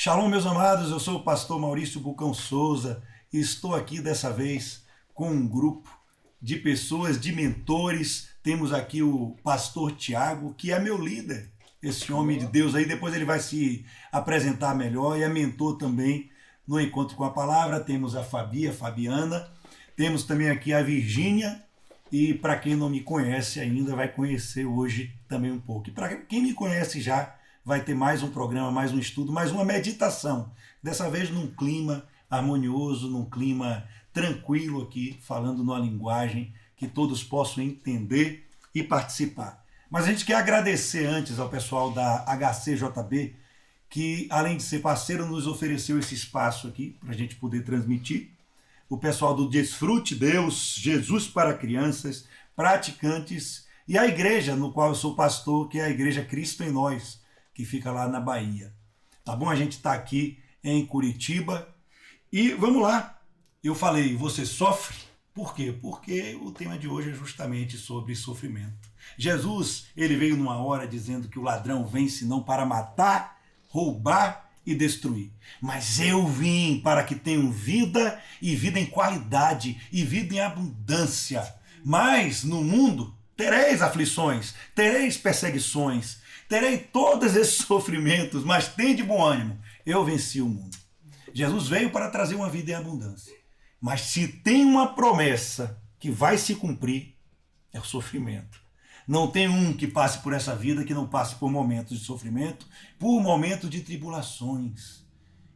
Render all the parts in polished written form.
Shalom, meus amados, eu sou o pastor Maurício Bucão Souza e estou aqui dessa vez com um grupo de pessoas, de mentores. Temos aqui o pastor Tiago, que é meu líder, esse homem de Deus aí. Depois ele vai se apresentar melhor, e é mentor também no Encontro com a Palavra. Temos a Fabiana, temos também aqui a Virgínia, e para quem não me conhece ainda, vai conhecer hoje também um pouco. E para quem me conhece já, vai ter mais um programa, mais um estudo, mais uma meditação. Dessa vez num clima harmonioso, num clima tranquilo aqui, falando numa linguagem que todos possam entender e participar. Mas a gente quer agradecer antes ao pessoal da HCJB, que além de ser parceiro, nos ofereceu esse espaço aqui para a gente poder transmitir. O pessoal do Desfrute Deus, Jesus para Crianças, Praticantes, e a igreja no qual eu sou pastor, que é a Igreja Cristo em Nós, que fica lá na Bahia. Tá bom? A gente está aqui em Curitiba e vamos lá. Eu falei, você sofre? Por quê? Porque o tema de hoje é justamente sobre sofrimento. Jesus, ele veio numa hora dizendo que o ladrão vem senão para matar, roubar e destruir. Mas eu vim para que tenham vida e vida em qualidade e vida em abundância. Mas no mundo tereis aflições, tereis perseguições, terei todos esses sofrimentos, mas tem de bom ânimo. Eu venci o mundo. Jesus veio para trazer uma vida em abundância. Mas se tem uma promessa que vai se cumprir, é o sofrimento. Não tem um que passe por essa vida que não passe por momentos de sofrimento, por momentos de tribulações.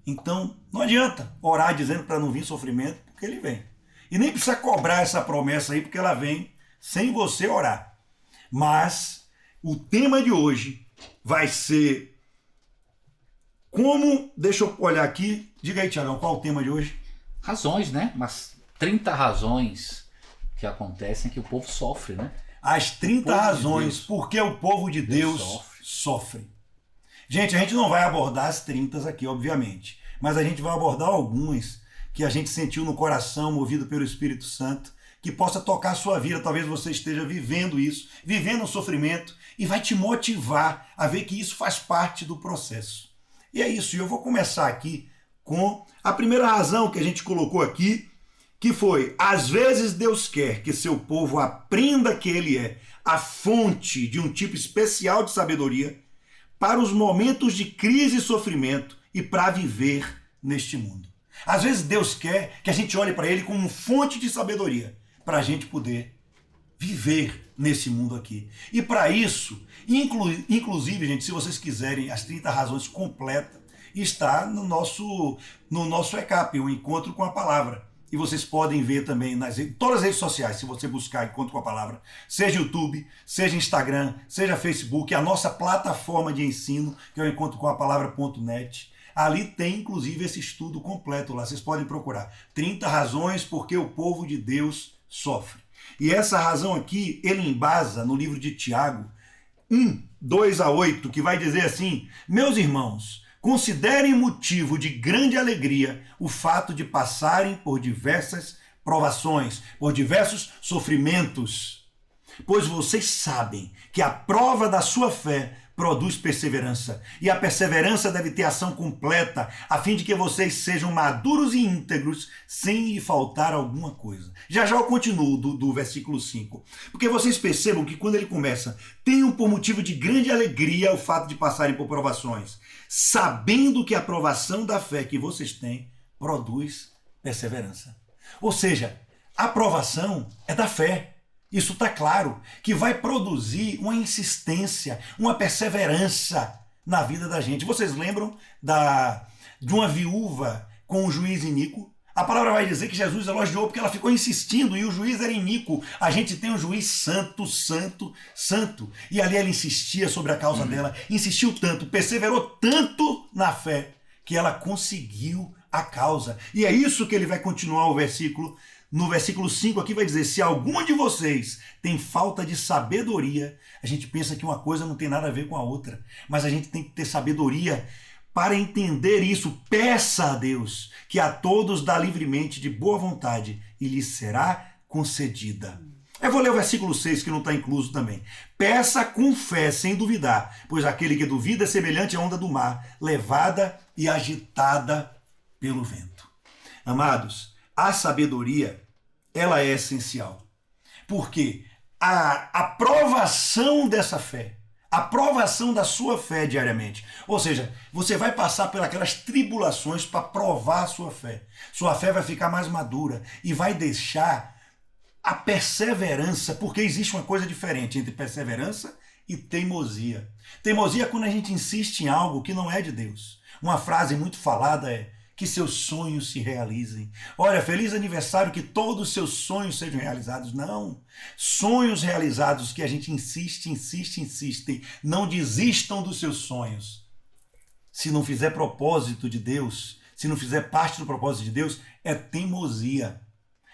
Então, não adianta orar dizendo para não vir sofrimento, porque ele vem. E nem precisa cobrar essa promessa aí, porque ela vem sem você orar. Mas o tema de hoje vai ser como... Deixa eu olhar aqui. Diga aí, Tiagão, qual é o tema de hoje? Razões, né? Umas 30 razões que acontecem que o povo sofre, né? As 30 razões por que o povo de Deus sofre. Gente, a gente não vai abordar as 30 aqui, obviamente. Mas a gente vai abordar algumas que a gente sentiu no coração, movido pelo Espírito Santo, que possa tocar a sua vida. Talvez você esteja vivendo isso, vivendo um sofrimento, e vai te motivar a ver que isso faz parte do processo. E é isso, e eu vou começar aqui com a primeira razão que a gente colocou aqui, que foi: às vezes Deus quer que seu povo aprenda que Ele é a fonte de um tipo especial de sabedoria para os momentos de crise e sofrimento e para viver neste mundo. Às vezes Deus quer que a gente olhe para Ele como fonte de sabedoria, para a gente poder viver nesse mundo aqui. E para isso, inclusive, gente, se vocês quiserem as 30 razões completas, está no nosso ECAP, o Encontro com a Palavra. E vocês podem ver também todas as redes sociais, se você buscar Encontro com a Palavra, seja YouTube, seja Instagram, seja Facebook, a nossa plataforma de ensino, que é o encontrocomapalavra.net. Ali tem, inclusive, esse estudo completo lá. Vocês podem procurar. 30 razões por que o povo de Deus sofre. E essa razão aqui, ele embasa no livro de Tiago 1, 2 a 8, que vai dizer assim: meus irmãos, considerem motivo de grande alegria o fato de passarem por diversas provações, por diversos sofrimentos, pois vocês sabem que a prova da sua fé produz perseverança, e a perseverança deve ter ação completa, a fim de que vocês sejam maduros e íntegros, sem lhe faltar alguma coisa. Já eu continuo do versículo 5, porque vocês percebam que quando ele começa: tenham por motivo de grande alegria o fato de passarem por provações, sabendo que a provação da fé que vocês têm produz perseverança. Ou seja, a provação é da fé. Isso está claro, que vai produzir uma insistência, uma perseverança na vida da gente. Vocês lembram de uma viúva com um juiz iníquo? A palavra vai dizer que Jesus elogiou porque ela ficou insistindo e o juiz era iníquo. A gente tem um juiz santo, santo, santo. E ali ela insistia sobre a causa dela, insistiu tanto, perseverou tanto na fé, que ela conseguiu a causa. E é isso que ele vai continuar o versículo. No versículo 5 aqui vai dizer: se algum de vocês tem falta de sabedoria, a gente pensa que uma coisa não tem nada a ver com a outra, mas a gente tem que ter sabedoria para entender isso. Peça a Deus, que a todos dá livremente de boa vontade, e lhes será concedida. Eu vou ler o versículo 6, que não está incluso também. Peça com fé, sem duvidar, pois aquele que duvida é semelhante à onda do mar, levada e agitada pelo vento. Amados, a sabedoria, ela é essencial. Porque a provação dessa fé, a provação da sua fé diariamente, ou seja, você vai passar por aquelas tribulações para provar a sua fé. Sua fé vai ficar mais madura e vai deixar a perseverança, porque existe uma coisa diferente entre perseverança e teimosia. Teimosia é quando a gente insiste em algo que não é de Deus. Uma frase muito falada é: que seus sonhos se realizem. Olha, feliz aniversário, que todos os seus sonhos sejam realizados. Não. Sonhos realizados que a gente insiste. Não desistam dos seus sonhos. Se não fizer propósito de Deus, se não fizer parte do propósito de Deus, é teimosia.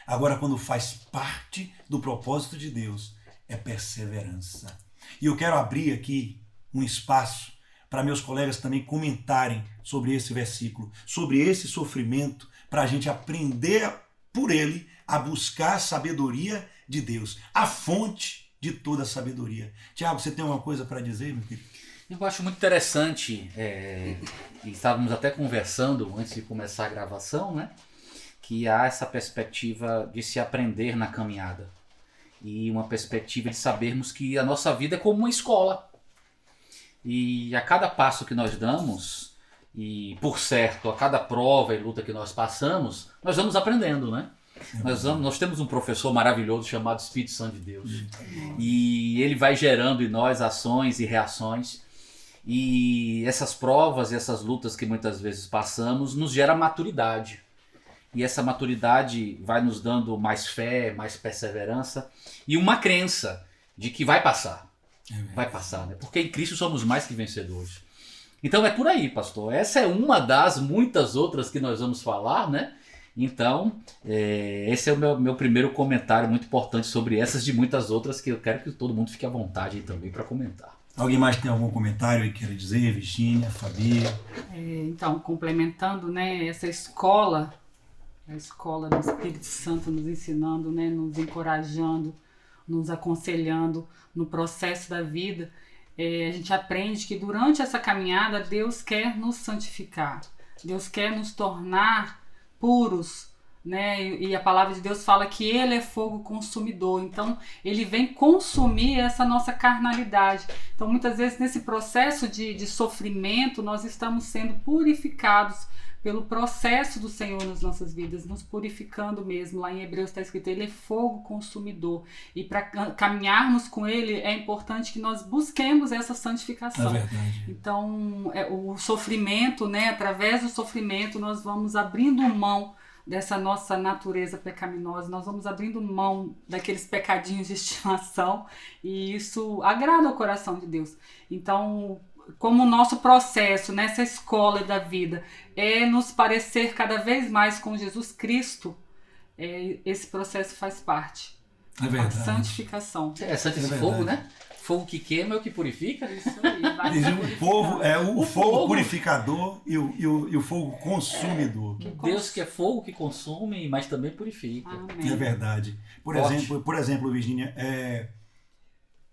Agora, quando faz parte do propósito de Deus, é perseverança. E eu quero abrir aqui um espaço para meus colegas também comentarem sobre esse versículo, sobre esse sofrimento, para a gente aprender por ele a buscar a sabedoria de Deus, a fonte de toda a sabedoria. Tiago, você tem alguma coisa para dizer, meu querido? Eu acho muito interessante, e estávamos até conversando antes de começar a gravação, né? Que há essa perspectiva de se aprender na caminhada e uma perspectiva de sabermos que a nossa vida é como uma escola. E a cada passo que nós damos, e por certo, a cada prova e luta que nós passamos, nós vamos aprendendo, né? Nós temos um professor maravilhoso chamado Espírito Santo de Deus. E ele vai gerando em nós ações e reações. E essas provas e essas lutas que muitas vezes passamos nos gera maturidade. E essa maturidade vai nos dando mais fé, mais perseverança e uma crença de que vai passar. Vai passar, né? Porque em Cristo somos mais que vencedores. Então é por aí, pastor. Essa é uma das muitas outras que nós vamos falar, né? Então, esse é o meu primeiro comentário muito importante sobre essas de muitas outras que eu quero que todo mundo fique à vontade aí também para comentar. Alguém mais tem algum comentário aí que queira dizer? Virgínia, Fabi? Então, complementando, né, essa escola, a escola do Espírito Santo nos ensinando, né, nos encorajando, nos aconselhando no processo da vida, a gente aprende que durante essa caminhada Deus quer nos santificar, Deus quer nos tornar puros, né? E a palavra de Deus fala que Ele é fogo consumidor, então Ele vem consumir essa nossa carnalidade. Então muitas vezes nesse processo de sofrimento nós estamos sendo purificados pelo processo do Senhor nas nossas vidas, nos purificando mesmo. Lá em Hebreus está escrito, Ele é fogo consumidor. E para caminharmos com Ele, é importante que nós busquemos essa santificação. É verdade. Então, o sofrimento, né, através do sofrimento, nós vamos abrindo mão dessa nossa natureza pecaminosa, nós vamos abrindo mão daqueles pecadinhos de estimação, e isso agrada o coração de Deus. Então, como o nosso processo nessa escola da vida é nos parecer cada vez mais com Jesus Cristo, esse processo faz parte. É verdade. A santificação. Interessante esse fogo, né? Fogo que queima é o que purifica. Isso aí, vai o fogo purificador e o fogo consumidor. Deus que é fogo que consome, mas também purifica. Amém. É verdade. Por exemplo, Virgínia,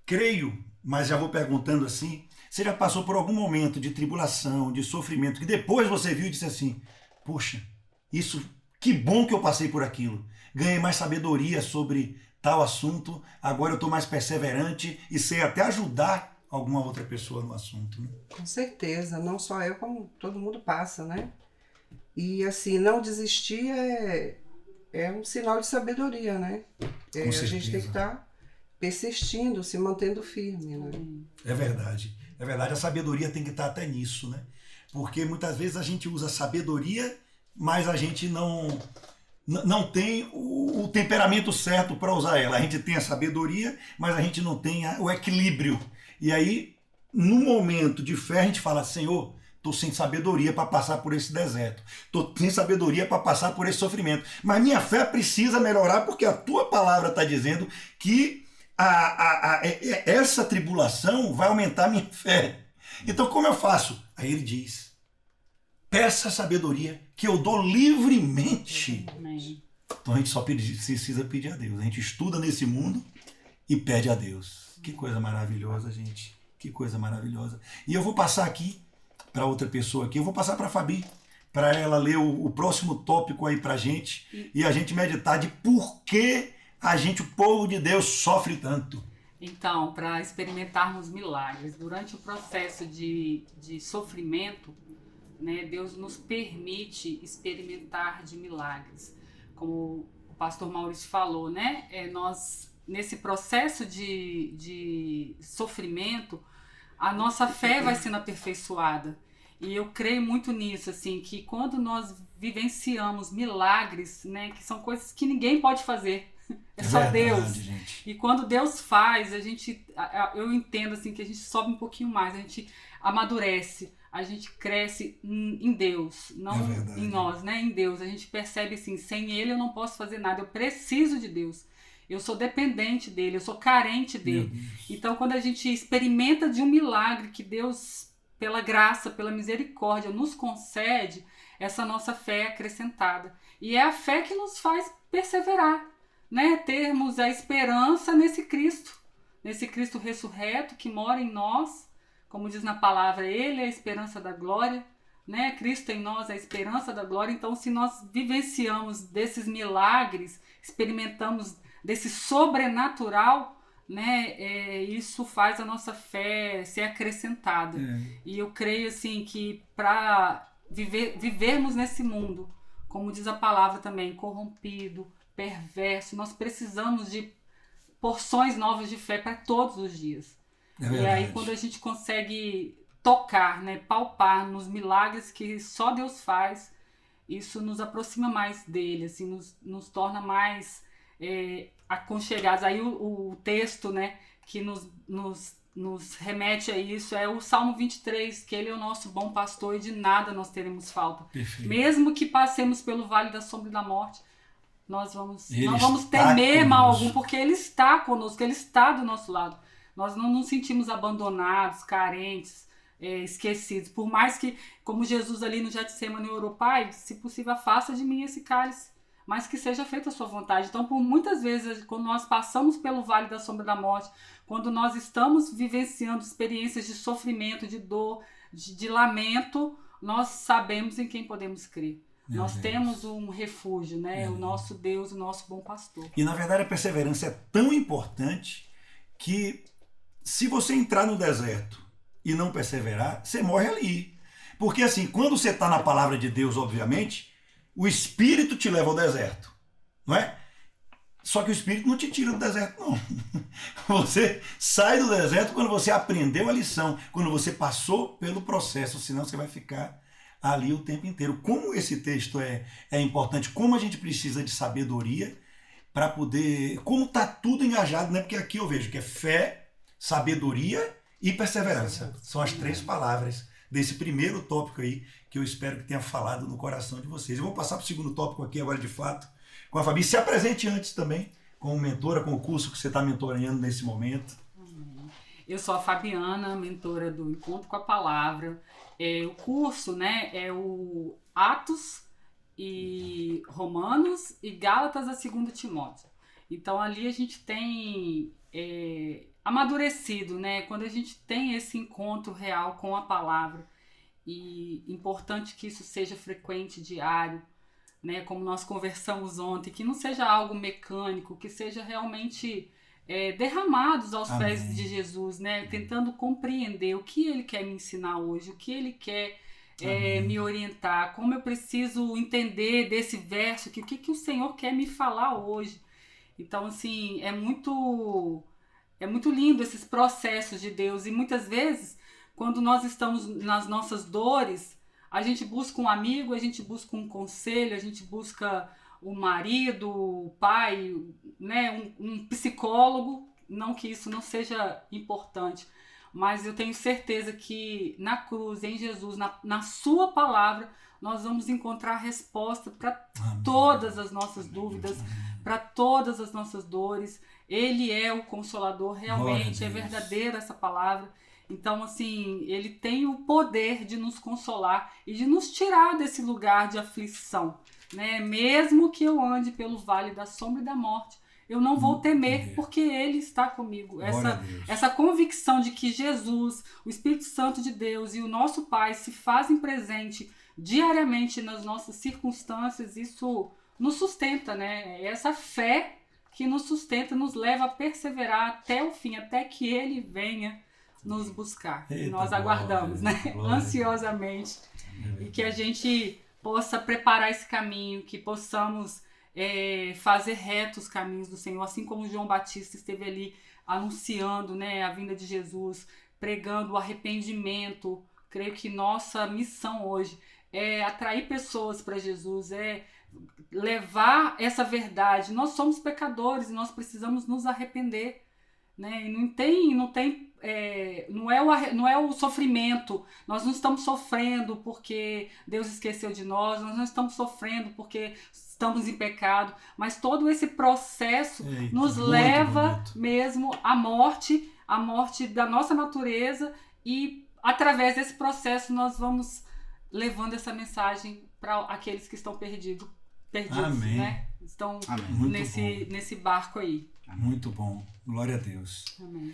creio, mas já vou perguntando assim, você já passou por algum momento de tribulação, de sofrimento, que depois você viu e disse assim, poxa, isso, que bom que eu passei por aquilo. Ganhei mais sabedoria sobre tal assunto, agora eu estou mais perseverante e sei até ajudar alguma outra pessoa no assunto. Né? Com certeza, não só eu, como todo mundo passa, né? E assim, não desistir é um sinal de sabedoria, né? A gente tem que estar persistindo, se mantendo firme, né? É verdade. É verdade, a sabedoria tem que estar até nisso, né? Porque muitas vezes a gente usa sabedoria, mas a gente não tem o temperamento certo para usar ela. A gente tem a sabedoria, mas a gente não tem o equilíbrio. E aí, no momento de fé, a gente fala, Senhor, estou sem sabedoria para passar por esse deserto. Estou sem sabedoria para passar por esse sofrimento. Mas minha fé precisa melhorar porque a tua palavra está dizendo que essa tribulação vai aumentar a minha fé. Então, como eu faço? Aí ele diz, peça sabedoria que eu dou livremente. Amém. Então a gente só precisa pedir a Deus. A gente estuda nesse mundo e pede a Deus. Que coisa maravilhosa, gente. Que coisa maravilhosa. E eu vou passar aqui para outra pessoa aqui. Eu vou passar para a Fabi, para ela ler o próximo tópico aí para a gente e a gente meditar de por que o povo de Deus, sofre tanto. Então, para experimentarmos milagres, durante o processo de sofrimento, né, Deus nos permite experimentar de milagres. Como o pastor Maurício falou, né, nós, nesse processo de sofrimento, a nossa fé vai sendo aperfeiçoada. E eu creio muito nisso, assim, que quando nós vivenciamos milagres, né, que são coisas que ninguém pode fazer, é só verdade, Deus. Gente. E quando Deus faz, eu entendo assim que a gente sobe um pouquinho mais, a gente amadurece, a gente cresce em Deus, não em nós, né? Em Deus. A gente percebe assim, sem Ele eu não posso fazer nada, eu preciso de Deus. Eu sou dependente dele, eu sou carente dele. Então, quando a gente experimenta de um milagre que Deus, pela graça, pela misericórdia, nos concede, essa nossa fé é acrescentada. E é a fé que nos faz perseverar, né? Termos a esperança nesse Cristo ressurreto que mora em nós, como diz na palavra, Ele é a esperança da glória, né? Cristo em nós é a esperança da glória. Então, se nós vivenciamos desses milagres, experimentamos desse sobrenatural, né? Isso faz a nossa fé ser acrescentada. E eu creio assim que para vivermos nesse mundo, como diz a palavra também, corrompido, perverso, nós precisamos de porções novas de fé para todos os dias. E aí quando a gente consegue tocar, né, palpar nos milagres que só Deus faz, isso nos aproxima mais dele, assim, nos torna mais aconchegados. Aí o texto, né, que nos remete a isso é o Salmo 23, que ele é o nosso bom pastor e de nada nós teremos falta. Perfeito. Mesmo que passemos pelo vale da sombra e da morte, nós não vamos temer mal algum, porque Ele está conosco, Ele está do nosso lado. Nós não nos sentimos abandonados, carentes, esquecidos. Por mais que, como Jesus ali no Getsemane orou, Pai, se possível afasta de mim esse cálice, mas que seja feita a sua vontade. Então, por muitas vezes, quando nós passamos pelo vale da sombra da morte, quando nós estamos vivenciando experiências de sofrimento, de dor, de lamento, nós sabemos em quem podemos crer. Nós temos um refúgio, né? O nosso Deus, o nosso bom pastor. E na verdade a perseverança é tão importante que se você entrar no deserto e não perseverar, você morre ali. Porque assim, quando você está na palavra de Deus, obviamente, o Espírito te leva ao deserto, não é? Só que o Espírito não te tira do deserto, não. Você sai do deserto quando você aprendeu a lição, quando você passou pelo processo, senão você vai ficar ali o tempo inteiro. Como esse texto é importante, como a gente precisa de sabedoria para poder... Como está tudo engajado, né? Porque aqui eu vejo que é fé, sabedoria e perseverança. São as 3 palavras desse primeiro tópico aí que eu espero que tenha falado no coração de vocês. Eu vou passar para o segundo tópico aqui agora de fato com a Fabi. Se apresente antes também como mentora, com o curso que você está mentorando nesse momento. Eu sou a Fabiana, mentora do Encontro com a Palavra. O curso, né, é o Atos e Romanos e Gálatas a 2 Timóteo. Então ali a gente tem amadurecido, né, quando a gente tem esse encontro real com a palavra. E importante que isso seja frequente, diário, né, como nós conversamos ontem, que não seja algo mecânico, que seja realmente derramados aos pés de Jesus, né, tentando compreender o que Ele quer me ensinar hoje, o que Ele quer me orientar, como eu preciso entender desse verso, o que o Senhor quer me falar hoje. Então, assim, é muito lindo esses processos de Deus. E muitas vezes, quando nós estamos nas nossas dores, a gente busca um amigo, a gente busca um conselho, a gente busca o marido, o pai, né, um psicólogo. Não que isso não seja importante, mas eu tenho certeza que na cruz, em Jesus, na sua palavra, nós vamos encontrar resposta para todas as nossas dúvidas, para todas as nossas dores. Ele é o Consolador, realmente é verdadeira essa palavra. Então, assim, Ele tem o poder de nos consolar e de nos tirar desse lugar de aflição, né? Mesmo que eu ande pelo vale da sombra e da morte, eu não vou temer, porque Ele está comigo. Essa convicção de que Jesus, o Espírito Santo de Deus e o nosso Pai se fazem presente diariamente nas nossas circunstâncias, isso nos sustenta, né? Essa fé que nos sustenta, nos leva a perseverar até o fim, até que Ele venha nos buscar. Eita, e nós glória, aguardamos, né? glória. Ansiosamente. E que a gente possa preparar esse caminho, que possamos fazer retos os caminhos do Senhor, assim como João Batista esteve ali anunciando, né, a vinda de Jesus, pregando o arrependimento. Creio que nossa missão hoje é atrair pessoas para Jesus, é levar essa verdade. Nós somos pecadores e nós precisamos nos arrepender, né? E não é o sofrimento. Nós não estamos sofrendo porque Deus esqueceu de nós, nós não estamos sofrendo porque estamos em pecado, mas todo esse processo nos leva mesmo à morte da nossa natureza, e através desse processo nós vamos levando essa mensagem para aqueles que estão perdidos, Amém. né? Estão nesse barco aí. Muito bom. Glória a Deus. Amém.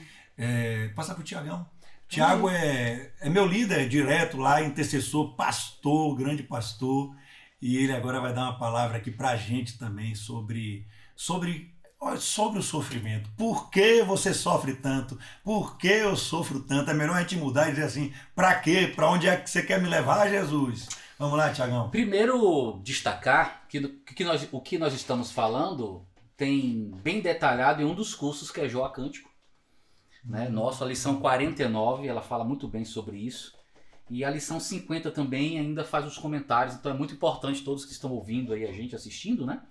Passa para o Tiagão. Tiago é meu líder direto lá, intercessor, pastor, grande pastor. E ele agora vai dar uma palavra aqui para a gente também sobre o sofrimento. Por que você sofre tanto? Por que eu sofro tanto? É melhor a gente mudar e dizer assim, para quê? Para onde é que você quer me levar, Jesus? Vamos lá, Tiagão. Primeiro, destacar que o que nós estamos falando tem bem detalhado em um dos cursos que é Jó Cântico. Né? Nossa, a lição 49, ela fala muito bem sobre isso. E a lição 50 também ainda faz os comentários, então é muito importante todos que estão ouvindo aí a gente, assistindo, né?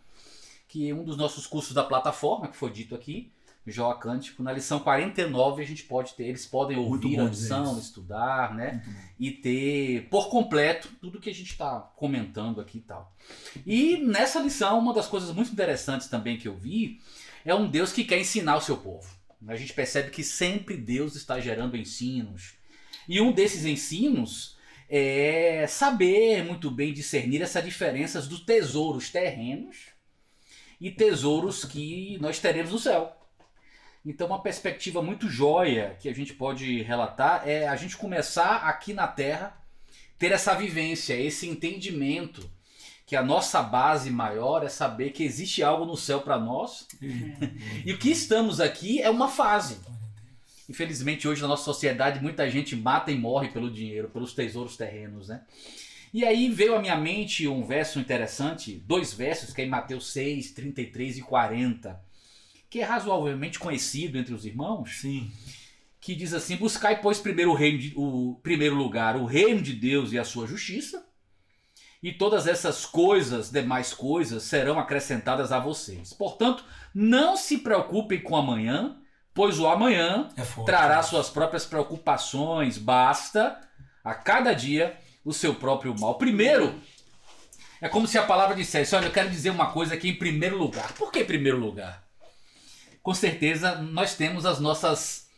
Que um dos nossos cursos da plataforma, que foi dito aqui, Jó Cântico, na lição 49 a gente pode ter, eles podem ouvir a lição, estudar, né? E ter por completo tudo que a gente está comentando aqui e tal. E nessa lição, uma das coisas muito interessantes também que eu vi é um Deus que quer ensinar o seu povo. A gente percebe que sempre Deus está gerando ensinos. E um desses ensinos é saber muito bem discernir essa diferença dos tesouros terrenos e tesouros que nós teremos no céu. Então uma perspectiva muito joia que a gente pode relatar é a gente começar aqui na Terra, ter essa vivência, esse entendimento, que a nossa base maior é saber que existe algo no céu para nós. E o que estamos aqui é uma fase. Infelizmente hoje na nossa sociedade muita gente mata e morre pelo dinheiro, pelos tesouros terrenos, né? E aí veio à minha mente um verso interessante, 2 versos, que é em Mateus 6, 33 e 40, que é razoavelmente conhecido entre os irmãos. Sim. Que diz assim: buscai, pois, primeiro primeiro lugar o reino de Deus e a sua justiça, e todas essas coisas, demais coisas, serão acrescentadas a vocês. Portanto, não se preocupem com amanhã, pois o amanhã trará suas próprias preocupações. Basta a cada dia o seu próprio mal. Primeiro, é como se a palavra dissesse: olha, eu quero dizer uma coisa aqui em primeiro lugar. Por que em primeiro lugar? Com certeza nós temos as nossas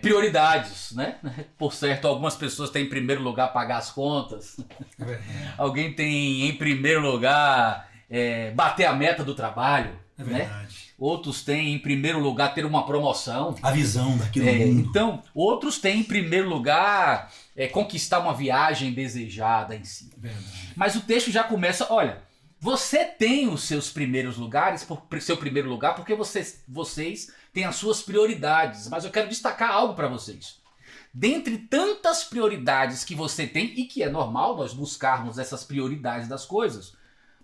prioridades, né? Por certo, algumas pessoas têm em primeiro lugar pagar as contas. Alguém tem em primeiro lugar bater a meta do trabalho. É verdade. Né? Outros têm em primeiro lugar ter uma promoção. A visão daquilo mundo. Então, outros têm em primeiro lugar conquistar uma viagem desejada em si. Verdade. Mas o texto já começa, olha, você tem os seus primeiros lugares, seu primeiro lugar, porque vocês têm as suas prioridades. Mas eu quero destacar algo para vocês. Dentre tantas prioridades que você tem, e que é normal nós buscarmos essas prioridades das coisas,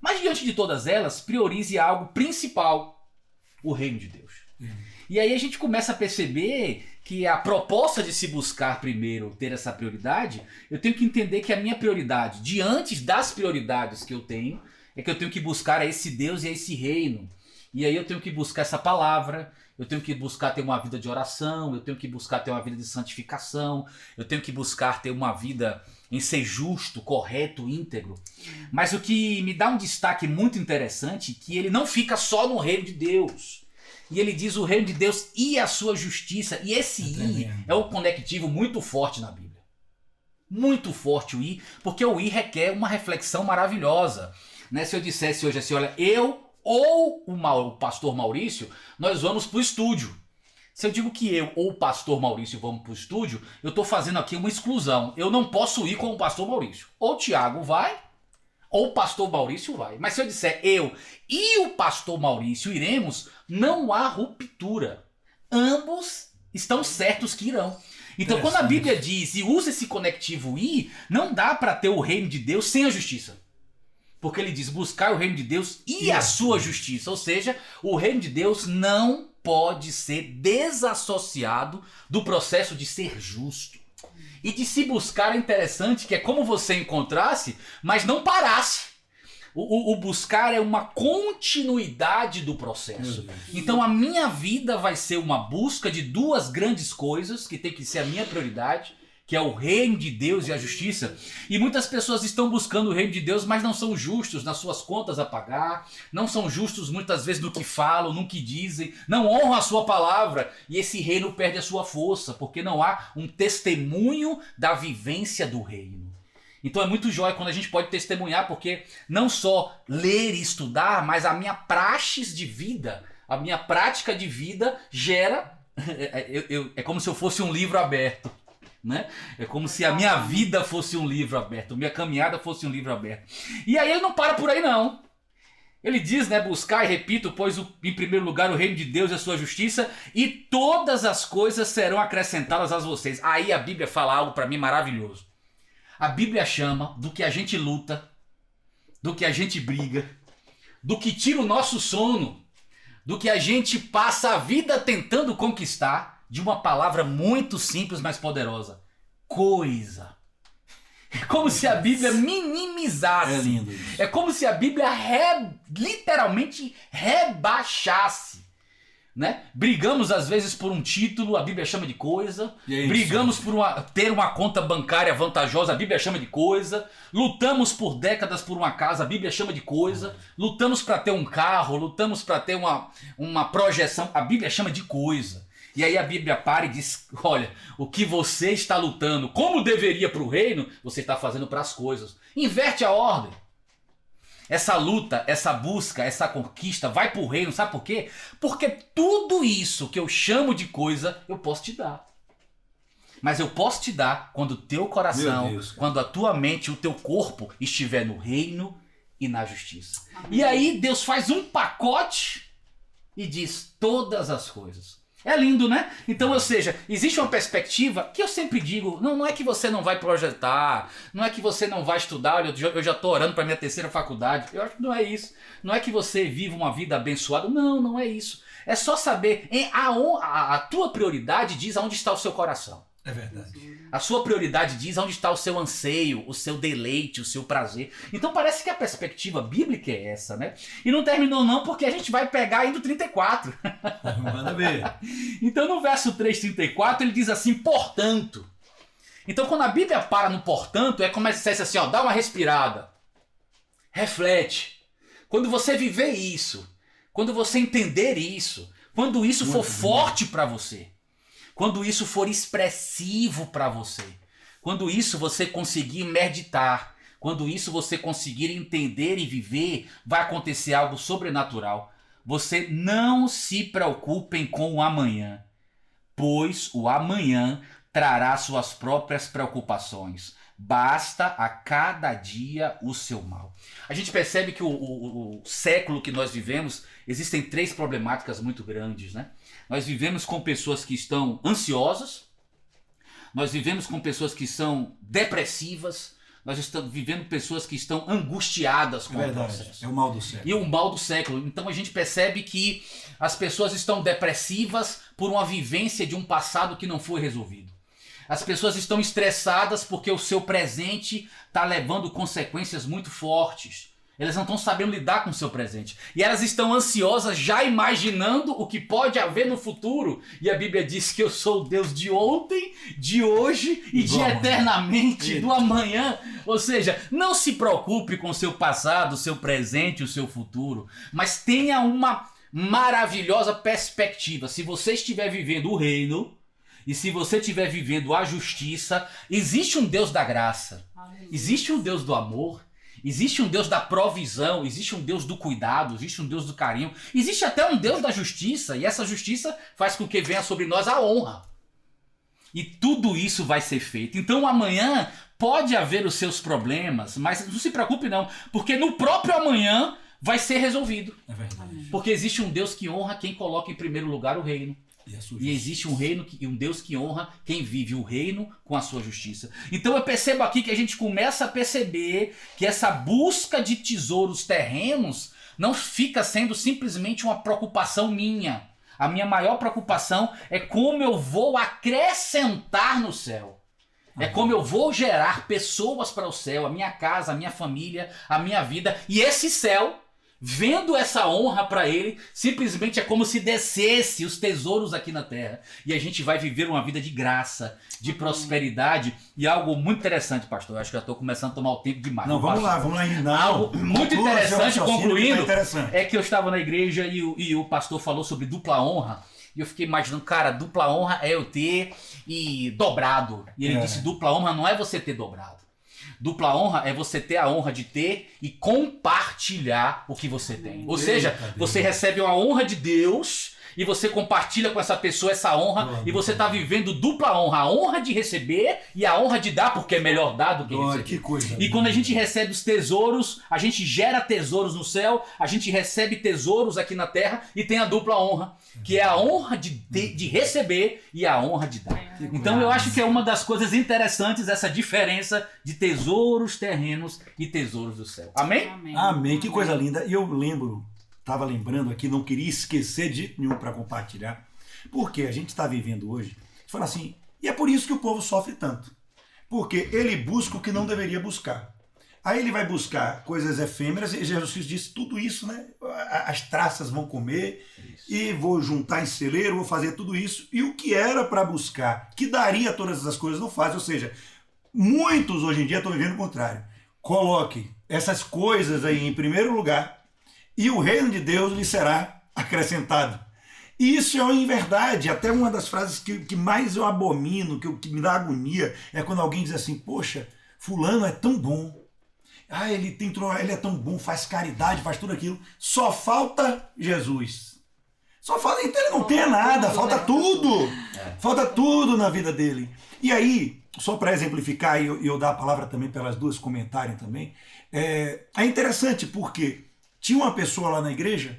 mas diante de todas elas, priorize algo principal: o reino de Deus. E aí a gente começa a perceber que a proposta de se buscar primeiro ter essa prioridade, eu tenho que entender que a minha prioridade, diante das prioridades que eu tenho, é que eu tenho que buscar esse Deus e esse reino. E aí eu tenho que buscar essa palavra, eu tenho que buscar ter uma vida de oração, eu tenho que buscar ter uma vida de santificação, eu tenho que buscar ter uma vida em ser justo, correto, íntegro. Mas o que me dá um destaque muito interessante é que ele não fica só no reino de Deus. E ele diz o reino de Deus e a sua justiça. E esse I é um conectivo muito forte na Bíblia. Muito forte o I, porque o I requer uma reflexão maravilhosa. Né? Se eu dissesse hoje assim, olha, eu ou o pastor Maurício, nós vamos para o estúdio. Se eu digo que eu ou o pastor Maurício vamos para o estúdio, eu estou fazendo aqui uma exclusão. Eu não posso ir com o pastor Maurício. Ou o Tiago vai, ou o pastor Maurício vai. Mas se eu disser eu e o pastor Maurício iremos, não há ruptura. Ambos estão certos que irão. Então quando a Bíblia diz e usa esse conectivo "e", não dá para ter o reino de Deus sem a justiça. Porque ele diz buscar o reino de Deus e a sua justiça. Ou seja, o reino de Deus não pode ser desassociado do processo de ser justo. E de se buscar é interessante, que é como você encontrasse, mas não parasse. O buscar é uma continuidade do processo. Então a minha vida vai ser uma busca de duas grandes coisas que tem que ser a minha prioridade, que é o reino de Deus e a justiça. E muitas pessoas estão buscando o reino de Deus, mas não são justos nas suas contas a pagar, não são justos muitas vezes no que falam, no que dizem, não honram a sua palavra, e esse reino perde a sua força, porque não há um testemunho da vivência do reino. Então é muito jóia quando a gente pode testemunhar, porque não só ler e estudar, mas a minha praxis de vida, a minha prática de vida gera... É como se eu fosse um livro aberto. Né? É como se a minha vida fosse um livro aberto, a minha caminhada fosse um livro aberto. E aí ele não para por aí não. Ele diz, né, buscar, e repito, pois em primeiro lugar o reino de Deus e a sua justiça, e todas as coisas serão acrescentadas a vocês. Aí a Bíblia fala algo para mim maravilhoso. A Bíblia chama do que a gente luta, do que a gente briga, do que tira o nosso sono, do que a gente passa a vida tentando conquistar, de uma palavra muito simples, mas poderosa: coisa. É como se a Bíblia minimizasse. É lindo isso. É como se a Bíblia literalmente rebaixasse. Né? Brigamos às vezes por um título, a Bíblia chama de coisa. Brigamos por ter uma conta bancária vantajosa, a Bíblia chama de coisa. Lutamos por décadas por uma casa, a Bíblia chama de coisa. Lutamos para ter um carro, lutamos para ter uma projeção, a Bíblia chama de coisa. E aí a Bíblia para e diz: olha, o que você está lutando como deveria para o reino, você está fazendo para as coisas. Inverte a ordem. Essa luta, essa busca, essa conquista vai para o reino, sabe por quê? Porque tudo isso que eu chamo de coisa, eu posso te dar. Mas eu posso te dar quando o teu coração, quando a tua mente, o teu corpo estiver no reino e na justiça. Amém. E aí Deus faz um pacote e diz todas as coisas. É lindo, né? Então, ou seja, existe uma perspectiva que eu sempre digo, não é que você não vai projetar, não é que você não vai estudar, eu já estou orando para minha terceira faculdade, eu acho que não é isso. Não é que você vive uma vida abençoada, não é isso. É só saber, a tua prioridade diz aonde está o seu coração. É verdade. A sua prioridade diz onde está o seu anseio, o seu deleite, o seu prazer. Então parece que a perspectiva bíblica é essa, né? E não terminou não, porque a gente vai pegar ainda o 34. Manda ver. Então no verso 3:34 ele diz assim: portanto. Então quando a Bíblia para no portanto, é como se dissesse assim, ó, dá uma respirada. Reflete. Quando você viver isso, quando você entender isso, quando isso for forte para você, quando isso for expressivo para você, quando isso você conseguir meditar, quando isso você conseguir entender e viver, vai acontecer algo sobrenatural. Você não se preocupem com o amanhã, pois o amanhã trará suas próprias preocupações. Basta a cada dia o seu mal. A gente percebe que o século que nós vivemos, existem 3 problemáticas muito grandes, né? Nós vivemos com pessoas que estão ansiosas, nós vivemos com pessoas que são depressivas, nós estamos vivendo pessoas que estão angustiadas com o processo. É o mal do século. E o mal do século. Então a gente percebe que as pessoas estão depressivas por uma vivência de um passado que não foi resolvido. As pessoas estão estressadas porque o seu presente está levando consequências muito fortes. Elas não estão sabendo lidar com o seu presente. E elas estão ansiosas, já imaginando o que pode haver no futuro. E a Bíblia diz que eu sou o Deus de ontem, de hoje e de eternamente, do amanhã. Ou seja, não se preocupe com o seu passado, o seu presente, o seu futuro. Mas tenha uma maravilhosa perspectiva. Se você estiver vivendo o reino, e se você estiver vivendo a justiça, existe um Deus da graça. Existe um Deus do amor. Existe um Deus da provisão, existe um Deus do cuidado, existe um Deus do carinho, existe até um Deus da justiça, e essa justiça faz com que venha sobre nós a honra. E tudo isso vai ser feito. Então amanhã pode haver os seus problemas, mas não se preocupe não, porque no próprio amanhã vai ser resolvido. É verdade. Porque existe um Deus que honra quem coloca em primeiro lugar o reino. E existe um Deus que honra quem vive o reino com a sua justiça. Então eu percebo aqui que a gente começa a perceber que essa busca de tesouros terrenos não fica sendo simplesmente uma preocupação minha. A minha maior preocupação é como eu vou acrescentar no céu. É como eu vou gerar pessoas para o céu, a minha casa, a minha família, a minha vida. E esse céu, vendo essa honra para ele, simplesmente é como se descesse os tesouros aqui na terra. E a gente vai viver uma vida de graça, de prosperidade. E algo muito interessante, pastor. Eu acho que já estou começando a tomar o tempo demais. Não, vamos lá. Não, algo muito interessante, concluindo, interessante. é que eu estava na igreja e o pastor falou sobre dupla honra. E eu fiquei imaginando, cara, dupla honra é eu ter e dobrado. E ele disse, dupla honra não é você ter dobrado. Dupla honra é você ter a honra de ter e compartilhar o que você tem. Ou seja, você recebe uma honra de Deus e você compartilha com essa pessoa essa honra e você está vivendo dupla honra. A honra de receber e a honra de dar, porque é melhor dar do que receber. Que coisa. E quando a gente recebe os tesouros, a gente gera tesouros no céu, a gente recebe tesouros aqui na terra e tem a dupla honra, que é a honra de receber e a honra de dar. Então eu acho que é uma das coisas interessantes essa diferença de tesouros terrenos e tesouros do céu. Amém? Amém. Que coisa linda. E eu estava lembrando aqui, não queria esquecer de nenhum para compartilhar, porque a gente está vivendo hoje, fala assim, e é por isso que o povo sofre tanto, porque ele busca o que não deveria buscar. Aí ele vai buscar coisas efêmeras, e Jesus Cristo disse tudo isso, né? As traças vão comer, e vou juntar em celeiro, vou fazer tudo isso, e o que era para buscar, que daria todas essas coisas, não faz. Ou seja, muitos hoje em dia estão vivendo o contrário. Coloque essas coisas aí em primeiro lugar, e o reino de Deus lhe será acrescentado. E isso é em verdade, até uma das frases que mais eu abomino, que me dá agonia, é quando alguém diz assim, poxa, fulano é tão bom, ele é tão bom, faz caridade, faz tudo aquilo, só falta Jesus. Só falta, então ele não tem nada, falta tudo. Falta tudo na vida dele. E aí, só para exemplificar, e eu dar a palavra também para elas duas comentarem também, é interessante porque tinha uma pessoa lá na igreja,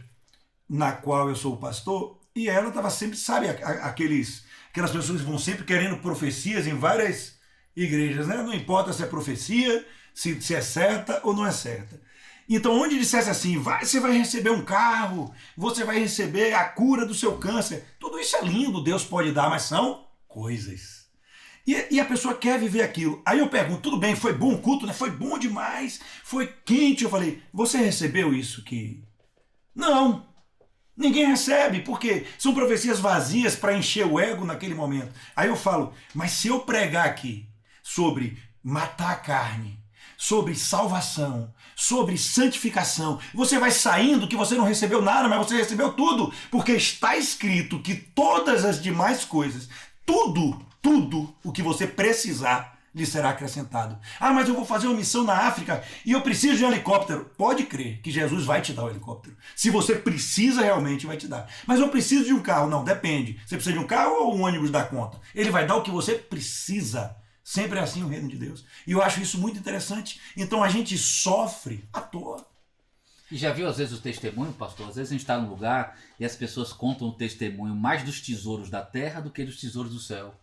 na qual eu sou o pastor, e ela estava sempre, sabe, aquelas pessoas que vão sempre querendo profecias em várias igrejas, né? Não importa se é profecia, se é certa ou não é certa. Então, onde dissesse assim, você vai receber um carro, você vai receber a cura do seu câncer, tudo isso é lindo, Deus pode dar, mas são coisas. E a pessoa quer viver aquilo. Aí eu pergunto, tudo bem, foi bom o culto, né? Foi bom demais, foi quente. Eu falei, você recebeu isso que... Não, ninguém recebe, porque são profecias vazias para encher o ego naquele momento. Aí eu falo, mas se eu pregar aqui sobre matar a carne, sobre salvação, sobre santificação, você vai saindo que você não recebeu nada, mas você recebeu tudo, porque está escrito que todas as demais coisas, tudo o que você precisar lhe será acrescentado. Mas eu vou fazer uma missão na África e eu preciso de um helicóptero. Pode crer que Jesus vai te dar o helicóptero. Se você precisa, realmente vai te dar. Mas eu preciso de um carro. Não, depende. Você precisa de um carro ou um ônibus dá conta? Ele vai dar o que você precisa. Sempre é assim o reino de Deus. E eu acho isso muito interessante. Então a gente sofre à toa. E já viu às vezes o testemunho, pastor? Às vezes a gente está num lugar e as pessoas contam o testemunho mais dos tesouros da terra do que dos tesouros do céu.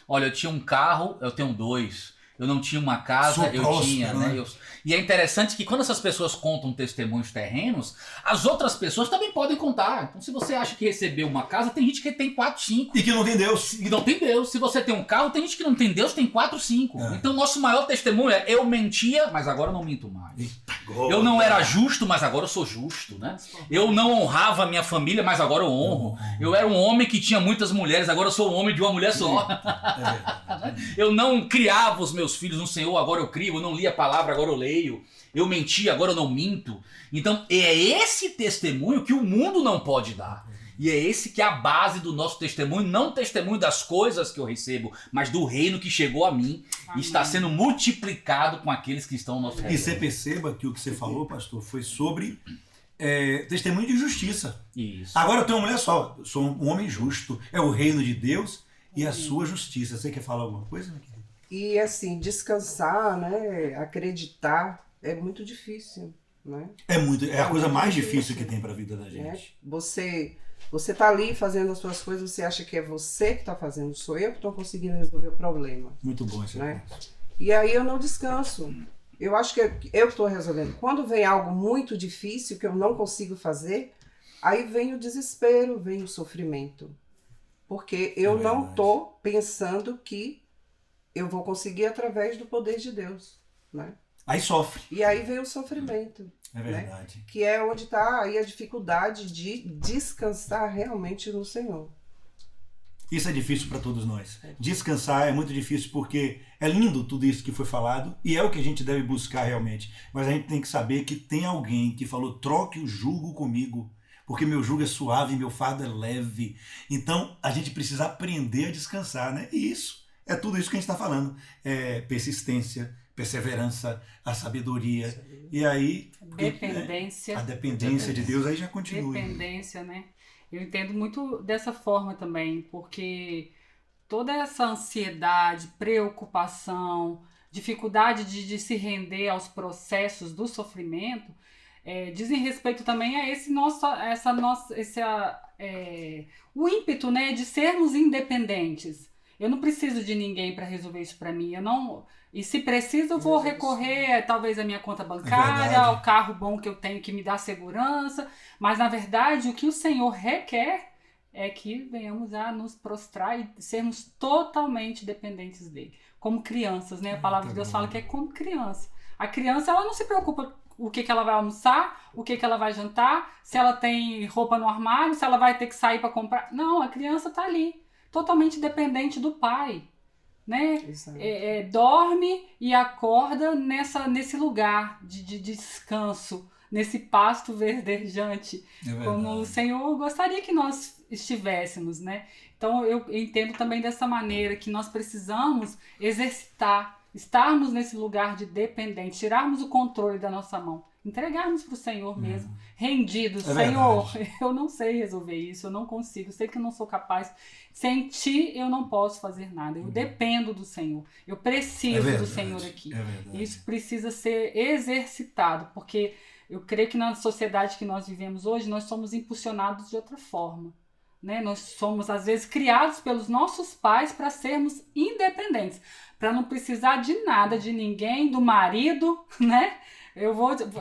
Olha, eu tinha um carro, eu tenho 2. Eu não tinha uma casa, eu tinha, né? E é interessante que quando essas pessoas contam testemunhos terrenos, as outras pessoas também podem contar. Então, se você acha que recebeu uma casa, tem gente que tem 4, 5. E que não tem Deus. E não tem Deus. Se você tem um carro, tem gente que não tem Deus, tem 4, 5. Então, nosso maior testemunho é: eu mentia, mas agora eu não minto mais. Eu não era justo, mas agora eu sou justo, né? Eu não honrava a minha família, mas agora eu honro. Eu era um homem que tinha muitas mulheres, agora eu sou um homem de uma mulher só. Eu não criava os meus filhos no Senhor, agora eu crio. Eu não li a palavra, agora eu leio. Eu menti, agora eu não minto. Então é esse testemunho que o mundo não pode dar. E é esse que é a base do nosso testemunho, não o testemunho das coisas que eu recebo, mas do reino que chegou a mim e está sendo multiplicado com aqueles que estão ao nosso redor. E você perceba que o que você falou, pastor, foi sobre testemunho de justiça. Isso. Agora eu tenho uma mulher só, eu sou um homem justo, é o reino de Deus e a sua justiça. Você quer falar alguma coisa, minha querida? E assim, descansar, né, acreditar é muito difícil, né? É a coisa mais difícil que tem para a vida da gente. Você tá ali fazendo as suas coisas, você acha que é você que está fazendo, sou eu que estou conseguindo resolver o problema. Muito bom esse né? E aí eu não descanso. Eu acho que eu estou resolvendo. Quando vem algo muito difícil que eu não consigo fazer, aí vem o desespero, vem o sofrimento. Porque eu não estou pensando que eu vou conseguir através do poder de Deus, né? Aí sofre. E aí vem o sofrimento. É verdade. Né? Que é onde está aí a dificuldade de descansar realmente no Senhor. Isso é difícil para todos nós. Descansar é muito difícil porque é lindo tudo isso que foi falado e é o que a gente deve buscar realmente. Mas a gente tem que saber que tem alguém que falou: troque o jugo comigo, porque meu jugo é suave e meu fardo é leve. Então a gente precisa aprender a descansar, né? E isso é tudo isso que a gente está falando. É persistência, perseverança, a sabedoria. E aí... Dependência. A dependência de Deus aí já continua. Dependência, né? Eu entendo muito dessa forma também, porque toda essa ansiedade, preocupação, dificuldade de se render aos processos do sofrimento, dizem respeito também a o ímpeto, né, de sermos independentes. Eu não preciso de ninguém para resolver isso para mim. E se preciso, eu vou recorrer talvez à minha conta bancária, ao carro bom que eu tenho que me dá segurança. Mas, na verdade, o que o Senhor requer é que venhamos a nos prostrar e sermos totalmente dependentes dele. Como crianças, né? A palavra de Deus fala que é como criança. A criança, ela não se preocupa o que ela vai almoçar, o que ela vai jantar, se ela tem roupa no armário, se ela vai ter que sair para comprar. Não, a criança está ali, totalmente dependente do pai. Né? Dorme e acorda nesse lugar de descanso, nesse pasto verdejante, como o Senhor gostaria que nós estivéssemos, né? Então eu entendo também dessa maneira que nós precisamos exercitar, estarmos nesse lugar de dependente, tirarmos o controle da nossa mão, entregarmos para o Senhor mesmo, rendidos. Senhor, eu não sei resolver isso, eu não consigo, sei que eu não sou capaz. Sem ti eu não posso fazer nada, eu dependo do Senhor, eu preciso do Senhor aqui. Isso precisa ser exercitado, porque eu creio que na sociedade que nós vivemos hoje, nós somos impulsionados de outra forma. Né? Nós somos, às vezes, criados pelos nossos pais para sermos independentes, para não precisar de nada, de ninguém, do marido, né? Eu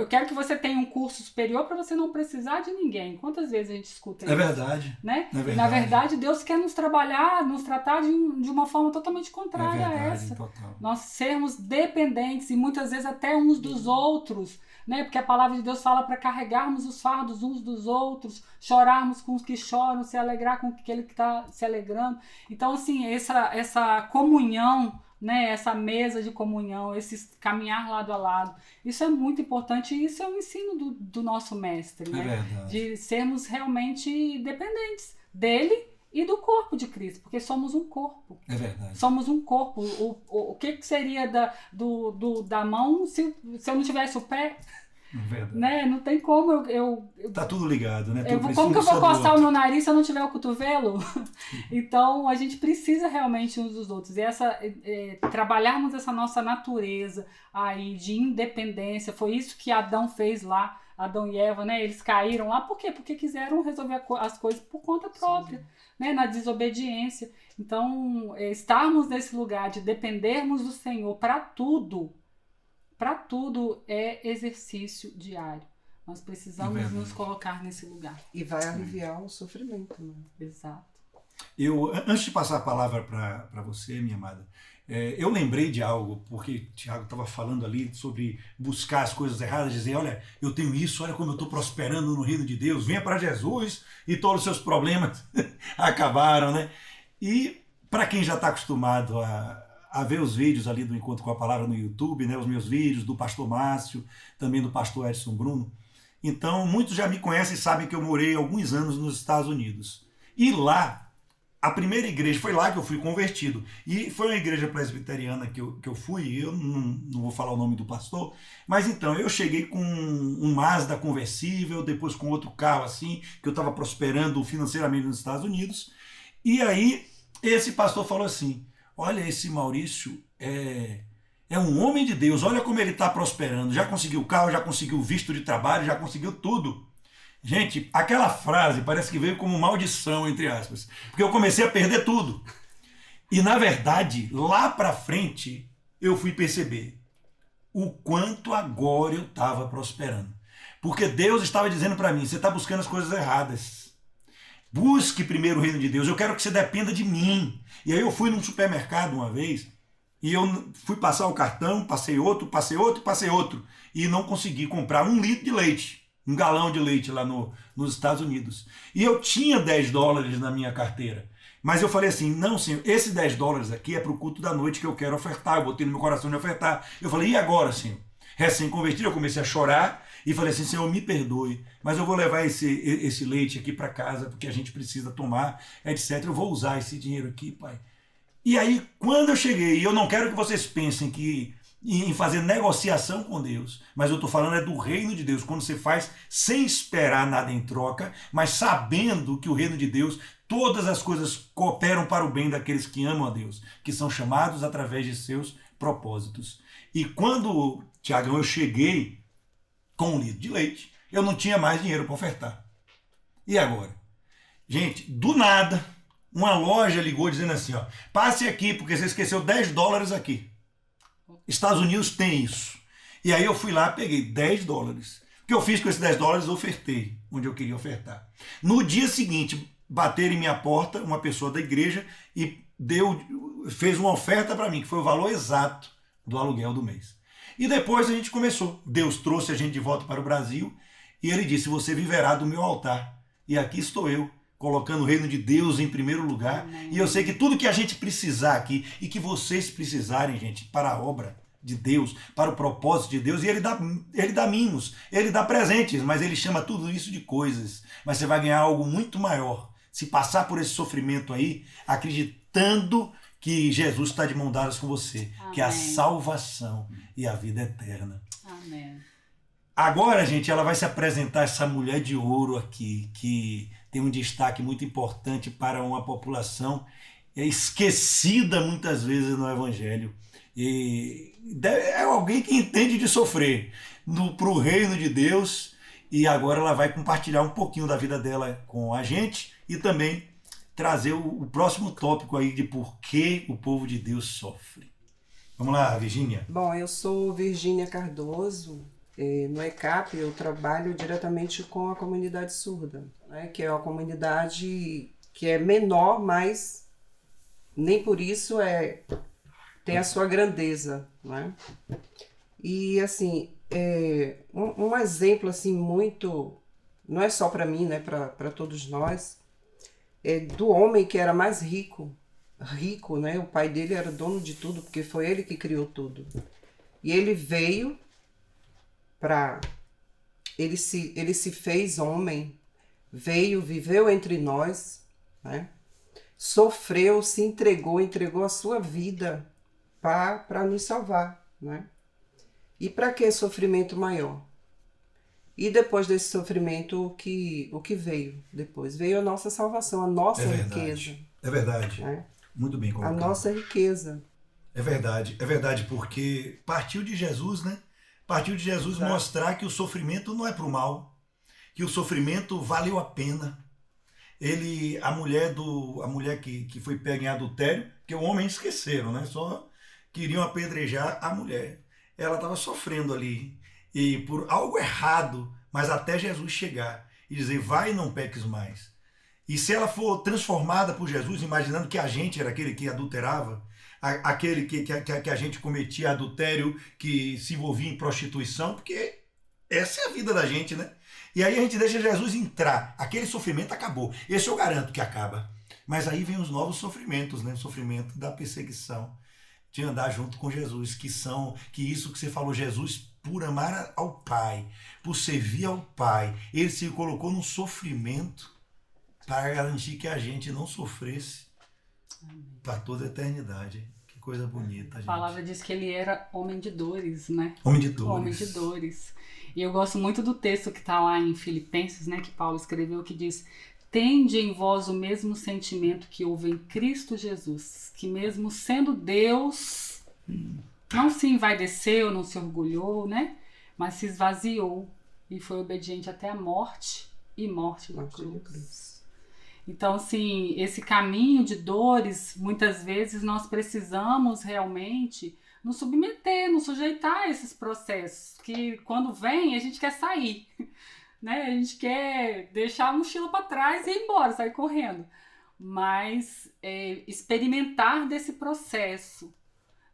quero que você tenha um curso superior para você não precisar de ninguém. Quantas vezes a gente escuta isso? É verdade. Né? Na verdade, Deus quer nos tratar de uma forma totalmente contrária a essa. Total. Nós sermos dependentes e muitas vezes até uns dos outros. Né? Porque a palavra de Deus fala para carregarmos os fardos uns dos outros, chorarmos com os que choram, se alegrar com aquele que está se alegrando. Então, assim, essa comunhão, né, essa mesa de comunhão, esse caminhar lado a lado, isso é muito importante e isso é um ensino do nosso mestre, né? De sermos realmente dependentes dele e do corpo de Cristo, porque somos um corpo. É verdade. Somos um corpo. O que seria da mão se eu não tivesse o pé? Verdade. Né? Não tem como tá tudo ligado, né? Como que eu vou coçar o meu nariz se eu não tiver o cotovelo? Então a gente precisa realmente uns dos outros. E trabalharmos essa nossa natureza aí de independência. Foi isso que Adão fez lá, Adão e Eva, né? Eles caíram lá, por quê? Porque quiseram resolver as coisas por conta própria, né? Na desobediência. Então, estarmos nesse lugar de dependermos do Senhor para tudo é exercício diário. Nós precisamos nos colocar nesse lugar. E vai aliviar o sofrimento. Né? Exato. Antes de passar a palavra para você, minha amada, eu lembrei de algo, porque o Thiago estava falando ali sobre buscar as coisas erradas, dizer, olha, eu tenho isso, olha como eu estou prosperando no reino de Deus, venha para Jesus e todos os seus problemas acabaram, né? E para quem já está acostumado a ver os vídeos ali do Encontro com a Palavra no YouTube, né, os meus vídeos, do pastor Márcio, também do pastor Edson Bruno, Então, muitos já me conhecem e sabem que eu morei alguns anos nos Estados Unidos. E lá, a primeira igreja, foi lá que eu fui convertido. E foi uma igreja presbiteriana que eu fui, eu não vou falar o nome do pastor, mas então, eu cheguei com um Mazda conversível, depois com outro carro assim, que eu estava prosperando financeiramente nos Estados Unidos. E aí, esse pastor falou assim, olha, esse Maurício é um homem de Deus, olha como ele está prosperando, já conseguiu carro, já conseguiu visto de trabalho, já conseguiu tudo. Gente, aquela frase parece que veio como maldição, entre aspas, porque eu comecei a perder tudo. E, na verdade, lá para frente, eu fui perceber o quanto agora eu estava prosperando. Porque Deus estava dizendo para mim, você está buscando as coisas erradas. Busque primeiro o reino de Deus, eu quero que você dependa de mim. E aí eu fui num supermercado uma vez, e eu fui passar o cartão, passei outro, e não consegui comprar 1 litro de leite. Um galão de leite lá nos Estados Unidos. E eu tinha $10 na minha carteira. Mas eu falei assim, não, senhor, esse $10 aqui é para o culto da noite que eu quero ofertar. Eu botei no meu coração de ofertar. Eu falei, e agora, senhor? Recém-convertido, eu comecei a chorar e falei assim, senhor, me perdoe, mas eu vou levar esse leite aqui para casa, porque a gente precisa tomar, etc. Eu vou usar esse dinheiro aqui, pai. E aí, quando eu cheguei, e eu não quero que vocês pensem que em fazer negociação com Deus, mas eu estou falando é do reino de Deus, quando você faz sem esperar nada em troca, mas sabendo que o reino de Deus, todas as coisas cooperam para o bem daqueles que amam a Deus, que são chamados através de seus propósitos. E quando, Tiagão, eu cheguei com 1 litro de leite, eu não tinha mais dinheiro para ofertar. E agora? Gente, do nada, uma loja ligou dizendo assim, ó, passe aqui porque você esqueceu $10 aqui. Estados Unidos tem isso. E aí eu fui lá, peguei $10. O que eu fiz com esses $10? Eu ofertei, onde eu queria ofertar. No dia seguinte, bateram em minha porta uma pessoa da igreja e fez uma oferta para mim, que foi o valor exato do aluguel do mês. E depois a gente começou. Deus trouxe a gente de volta para o Brasil e ele disse, você viverá do meu altar. E aqui estou eu, colocando o reino de Deus em primeiro lugar. Amém. E eu sei que tudo que a gente precisar aqui, e que vocês precisarem, gente, para a obra de Deus, para o propósito de Deus, e ele dá mimos, ele dá presentes, mas ele chama tudo isso de coisas. Mas você vai ganhar algo muito maior se passar por esse sofrimento aí, acreditando que Jesus está de mão dadas com você, amém, que é a salvação e a vida eterna. Amém. Agora, gente, ela vai se apresentar, essa mulher de ouro aqui, que tem um destaque muito importante para uma população esquecida muitas vezes no Evangelho. E é alguém que entende de sofrer para o reino de Deus, e agora ela vai compartilhar um pouquinho da vida dela com a gente e também trazer o próximo tópico aí de por que o povo de Deus sofre. Vamos lá, Virgínia. Bom, eu sou Virgínia Cardoso. No ECAP eu trabalho diretamente com a comunidade surda, né, que é uma comunidade que é menor, mas nem por isso tem a sua grandeza, né? E assim, um exemplo assim muito, não é só para mim, né, para todos nós, do homem que era mais rico, né? O pai dele era dono de tudo, porque foi ele que criou tudo. E ele veio ele se fez homem, veio, viveu entre nós, né? Sofreu, se entregou a sua vida para nos salvar, né? E para que sofrimento maior? E depois desse sofrimento, o que veio depois? Veio a nossa salvação, a nossa riqueza. É verdade. Né? Muito bem colocado. A nossa riqueza. É verdade, porque partiu de Jesus, né? Partiu de Jesus mostrar que o sofrimento não é para o mal, que o sofrimento valeu a pena. A mulher que foi pega em adultério, que o homem esqueceram, né? Só queriam apedrejar a mulher. Ela estava sofrendo ali, e por algo errado, mas até Jesus chegar e dizer, vai e não peques mais. E se ela for transformada por Jesus, imaginando que a gente era aquele que adulterava, aquele que a gente cometia adultério, que se envolvia em prostituição, porque essa é a vida da gente, né? E aí a gente deixa Jesus entrar, aquele sofrimento acabou, esse eu garanto que acaba. Mas aí vem os novos sofrimentos, né? O sofrimento da perseguição, de andar junto com Jesus, que isso que você falou, Jesus por amar ao Pai, por servir ao Pai, ele se colocou no sofrimento para garantir que a gente não sofresse para toda a eternidade. Que coisa bonita, gente. A palavra diz que ele era homem de dores, né? Homem de dores. Homem de dores. E eu gosto muito do texto que está lá em Filipenses, né, que Paulo escreveu, que diz: tende em vós o mesmo sentimento que houve em Cristo Jesus, que mesmo sendo Deus, não se envaideceu, não se orgulhou, né, mas se esvaziou e foi obediente até a morte e morte da cruz. Então, assim, esse caminho de dores, muitas vezes nós precisamos realmente nos submeter, nos sujeitar a esses processos, que quando vem a gente quer sair, né? A gente quer deixar a mochila para trás e ir embora, sair correndo. Mas experimentar desse processo,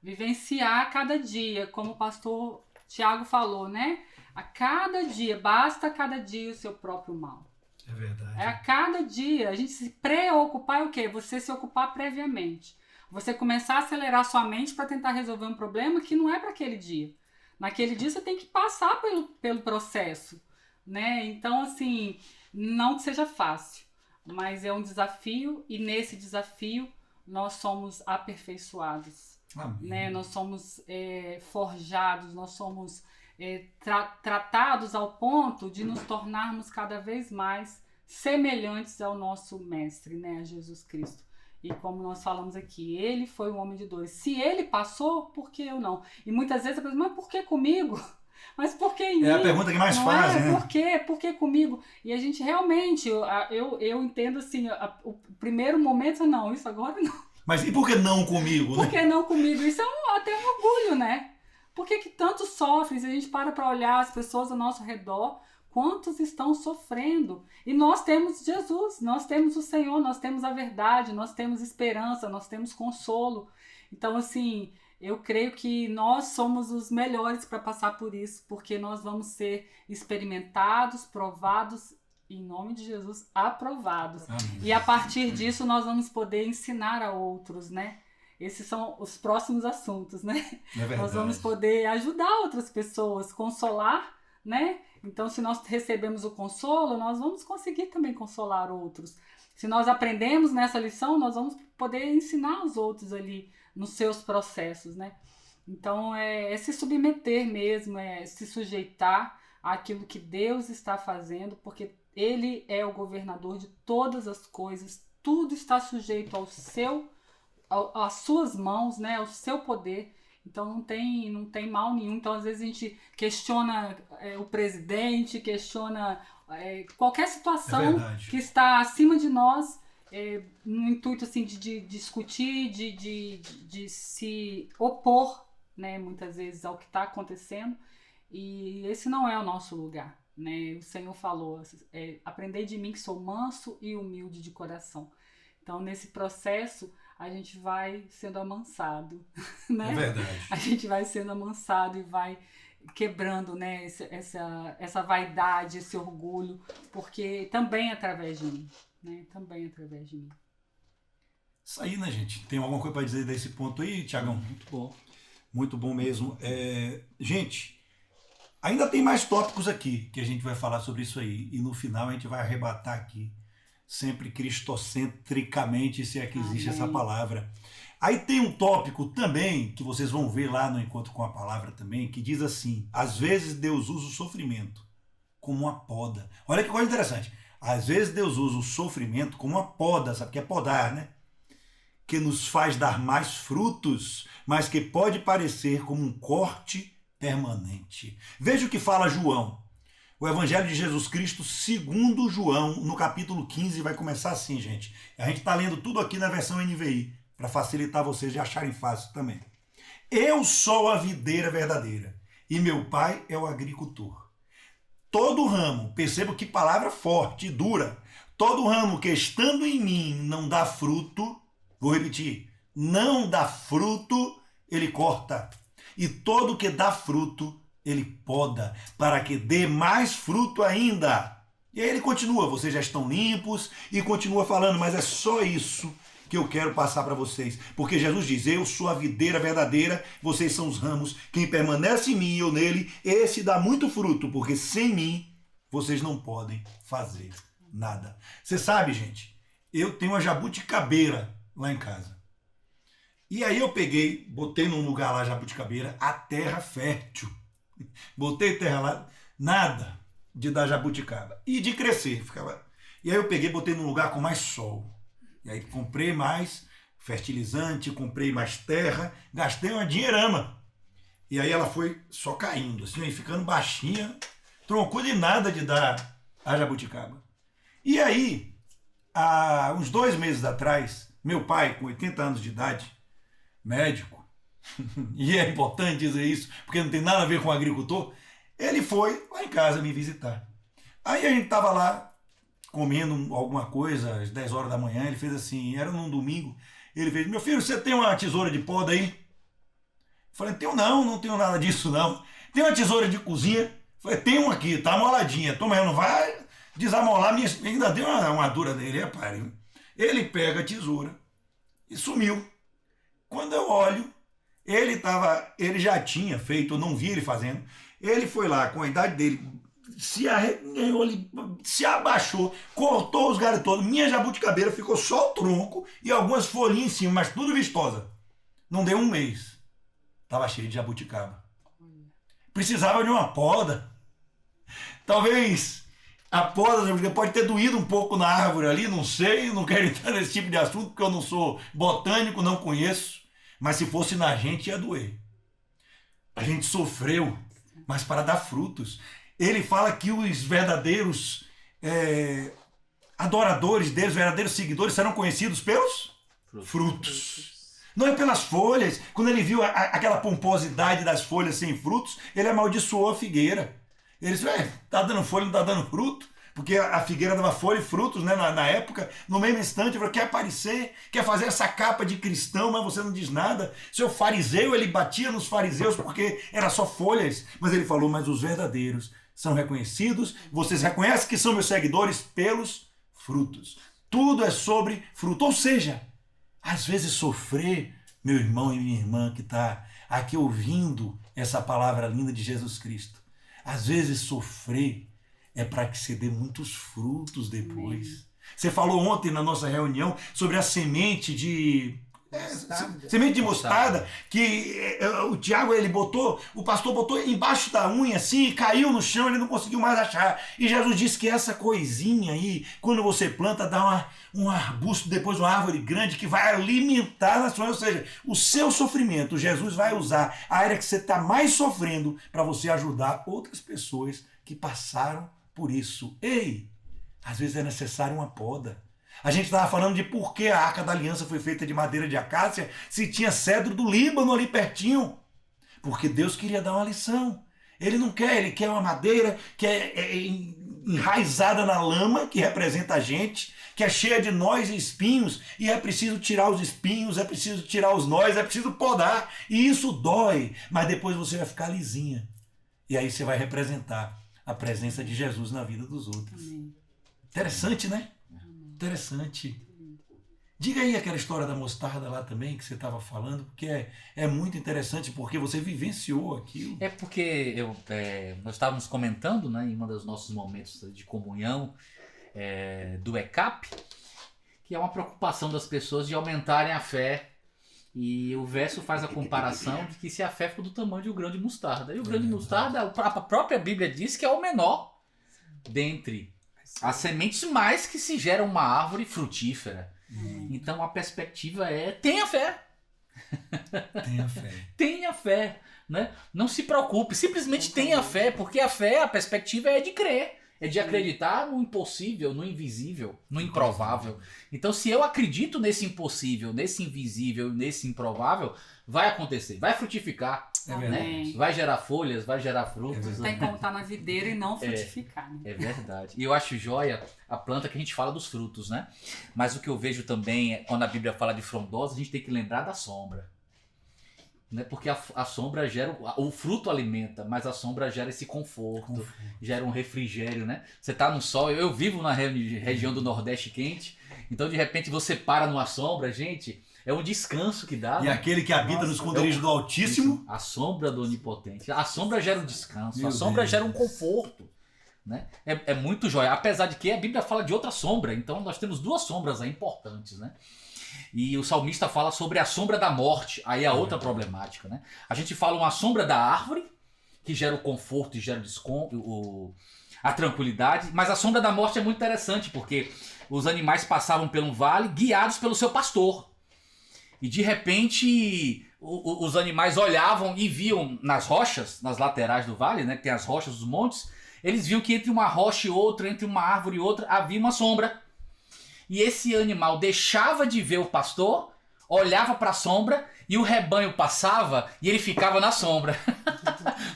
vivenciar cada dia, como o pastor Tiago falou, né? A cada dia, basta a cada dia o seu próprio mal. É verdade. É a cada dia. A gente se preocupar é o quê? Você se ocupar previamente. Você começar a acelerar sua mente para tentar resolver um problema que não é para aquele dia. Naquele dia você tem que passar pelo processo, né? Então, assim, não que seja fácil, mas é um desafio e nesse desafio nós somos aperfeiçoados, né? Nós somos forjados, nós somos tratados ao ponto de nos tornarmos cada vez mais semelhantes ao nosso Mestre, né? A Jesus Cristo. E como nós falamos aqui, ele foi um homem de dores. Se ele passou, por que eu não? E muitas vezes a pessoa, mas por que comigo? Mas por que em mim? É a pergunta que mais fazem, né? Por quê? Por que comigo? E a gente realmente, eu entendo assim, o primeiro momento, não, isso agora não. Mas e por que não comigo, né? Por que não comigo? Isso é até um orgulho, né? Por que tanto sofre? Se a gente para olhar as pessoas ao nosso redor, quantos estão sofrendo? E nós temos Jesus, nós temos o Senhor, nós temos a verdade, nós temos esperança, nós temos consolo. Então, assim, eu creio que nós somos os melhores para passar por isso, porque nós vamos ser experimentados, provados, em nome de Jesus, aprovados. Amém. E a partir disso nós vamos poder ensinar a outros, né? Esses são os próximos assuntos, né? É verdade. Nós vamos poder ajudar outras pessoas, consolar, né? Então, se nós recebemos o consolo, nós vamos conseguir também consolar outros. Se nós aprendemos nessa lição, nós vamos poder ensinar os outros ali nos seus processos, né? Então, é se submeter mesmo, é se sujeitar àquilo que Deus está fazendo, porque Ele é o governador de todas as coisas, tudo está sujeito às suas mãos, né? Ao seu poder. Então não tem mal nenhum. Então às vezes a gente questiona o presidente, questiona qualquer situação que está acima de nós, no intuito assim, de discutir, de se opor, né, muitas vezes ao que está acontecendo. E esse não é o nosso lugar, né? O Senhor falou, aprendei de mim que sou manso e humilde de coração. Então nesse processo a gente vai sendo amansado, né? É verdade. A gente vai sendo amansado e vai quebrando, né, essa vaidade, esse orgulho, porque também é através de mim, né? Também é através de mim. Isso aí, né, gente? Tem alguma coisa para dizer desse ponto aí, Tiagão? Muito bom. Muito bom mesmo. Gente, ainda tem mais tópicos aqui que a gente vai falar sobre isso aí. E no final a gente vai arrebatar aqui, sempre cristocentricamente, se é que existe essa palavra. Aí tem um tópico também, que vocês vão ver lá no Encontro com a Palavra também, que diz assim: às vezes Deus usa o sofrimento como uma poda. Olha que coisa interessante. Às vezes Deus usa o sofrimento como uma poda, sabe o que é podar, né? Que nos faz dar mais frutos, mas que pode parecer como um corte permanente. Veja o que fala João. O Evangelho de Jesus Cristo, segundo João, no capítulo 15, vai começar assim, gente. A gente está lendo tudo aqui na versão NVI, para facilitar vocês de acharem fácil também. Eu sou a videira verdadeira, e meu pai é o agricultor. Todo ramo, perceba que palavra forte e dura, todo ramo que estando em mim não dá fruto, vou repetir, não dá fruto, ele corta. E todo que dá fruto, ele poda, para que dê mais fruto ainda. E aí ele continua, vocês já estão limpos, e continua falando, mas é só isso que eu quero passar para vocês. Porque Jesus diz, eu sou a videira verdadeira, vocês são os ramos. Quem permanece em mim e eu nele, esse dá muito fruto, porque sem mim vocês não podem fazer nada. Você sabe, gente, eu tenho uma jabuticabeira lá em casa. E aí eu peguei, botei num lugar lá, jabuticabeira, a terra fértil. Botei terra lá, nada de dar jabuticaba. E de crescer, ficava... E aí eu peguei, botei num lugar com mais sol. E aí comprei mais fertilizante, comprei mais terra, gastei uma dinheirama. E aí ela foi só caindo, assim, aí ficando baixinha, troncou de nada de dar a jabuticaba. E aí, há uns 2 meses atrás, meu pai, com 80 anos de idade, médico, e é importante dizer isso, porque não tem nada a ver com agricultor, ele foi lá em casa me visitar. Aí a gente estava lá, comendo alguma coisa, às 10 horas da manhã, ele fez assim, era num domingo, ele fez, meu filho, você tem uma tesoura de poda aí? Eu falei, não tenho nada disso não. Tem uma tesoura de cozinha? Eu falei, tem uma aqui, tá amoladinha, toma aí, não vai desamolar, ainda deu uma dura nele, rapaz. Ele pega a tesoura e sumiu. Quando eu olho, ele já tinha feito, eu não vi ele fazendo, ele foi lá com a idade dele, se arreganhou, se abaixou, cortou os galhos todos, minha jabuticabeira ficou só o tronco e algumas folhinhas em cima, mas tudo vistosa. Não deu um mês, estava cheio de jabuticaba. Precisava de uma poda. Talvez a poda pode ter doído um pouco na árvore ali, não sei, não quero entrar nesse tipo de assunto porque eu não sou botânico, não conheço, mas se fosse na gente ia doer. A gente sofreu, mas para dar frutos. Ele fala que os verdadeiros adoradores deles, verdadeiros seguidores, serão conhecidos pelos frutos. Não é pelas folhas. Quando ele viu aquela pomposidade das folhas sem frutos, ele amaldiçoou a figueira. Ele disse, tá dando folha, não tá dando fruto? Porque a figueira dava folha e frutos, né, na época. No mesmo instante, ele falou, quer aparecer, quer fazer essa capa de cristão, mas você não diz nada. Seu fariseu, ele batia nos fariseus porque era só folhas. Mas ele falou, mas os verdadeiros são reconhecidos, vocês reconhecem que são meus seguidores pelos frutos. Tudo é sobre fruto. Ou seja, às vezes sofrer, meu irmão e minha irmã que está aqui ouvindo essa palavra linda de Jesus Cristo, às vezes sofrer é para que você dê muitos frutos depois. Você falou ontem na nossa reunião sobre a semente de... semente de mostarda, que o Tiago, o pastor botou embaixo da unha assim, caiu no chão, ele não conseguiu mais achar. E Jesus disse que essa coisinha aí, quando você planta, dá um arbusto, depois uma árvore grande que vai alimentar na sua... Ou seja, o seu sofrimento, Jesus vai usar a área que você está mais sofrendo para você ajudar outras pessoas que passaram por isso. Ei, às vezes é necessário uma poda. A gente estava falando de por que a Arca da Aliança foi feita de madeira de acácia se tinha cedro do Líbano ali pertinho. Porque Deus queria dar uma lição. Ele não quer, ele quer uma madeira que é enraizada na lama, que representa a gente, que é cheia de nós e espinhos, e é preciso tirar os espinhos, é preciso tirar os nós, é preciso podar. E isso dói, mas depois você vai ficar lisinha. E aí você vai representar a presença de Jesus na vida dos outros. Amém. Interessante, né? Interessante. Diga aí aquela história da mostarda lá também que você estava falando, porque é muito interessante, porque você vivenciou aquilo. É porque nós estávamos comentando, né, em um dos nossos momentos de comunhão do ECAP, que é uma preocupação das pessoas de aumentarem a fé. E o verso faz a comparação de que se a fé for do tamanho de um grão de mostarda. E o grão de mostarda, a própria Bíblia diz que é o menor dentre as sementes, mais que se gera uma árvore frutífera. Então a perspectiva é: tenha fé. Tenha fé. Tenha fé, né? Não se preocupe, simplesmente tenha fé, porque a fé, a perspectiva é de crer. É de acreditar no impossível, no invisível, no improvável. Então, se eu acredito nesse impossível, nesse invisível, nesse improvável, vai acontecer, vai frutificar, né? Vai gerar folhas, vai gerar frutos. Tem como estar na videira e não frutificar. Né? É verdade. E eu acho joia a planta que a gente fala dos frutos, né? Mas o que eu vejo também, quando a Bíblia fala de frondosa, a gente tem que lembrar da sombra. Né? Porque a sombra gera, o fruto alimenta, mas a sombra gera esse conforto, gera um refrigério, né? Você tá no sol, eu vivo na região do Nordeste quente, então de repente você para numa sombra, gente, é um descanso que dá. E né? aquele que habita no esconderijo do Altíssimo. A sombra do Onipotente. A sombra gera um descanso, Meu a sombra Deus. gera um conforto. Né? É muito jóia, apesar de que a Bíblia fala de outra sombra, então nós temos duas sombras aí importantes, né? E o salmista fala sobre a sombra da morte, aí é outra problemática, né? A gente fala uma sombra da árvore, que gera o conforto e gera a tranquilidade, mas a sombra da morte é muito interessante, porque os animais passavam pelo vale guiados pelo seu pastor. E de repente os animais olhavam e viam nas rochas, nas laterais do vale, né, que tem as rochas dos montes, eles viam que entre uma rocha e outra, entre uma árvore e outra, havia uma sombra. E esse animal deixava de ver o pastor, olhava para a sombra e o rebanho passava e ele ficava na sombra.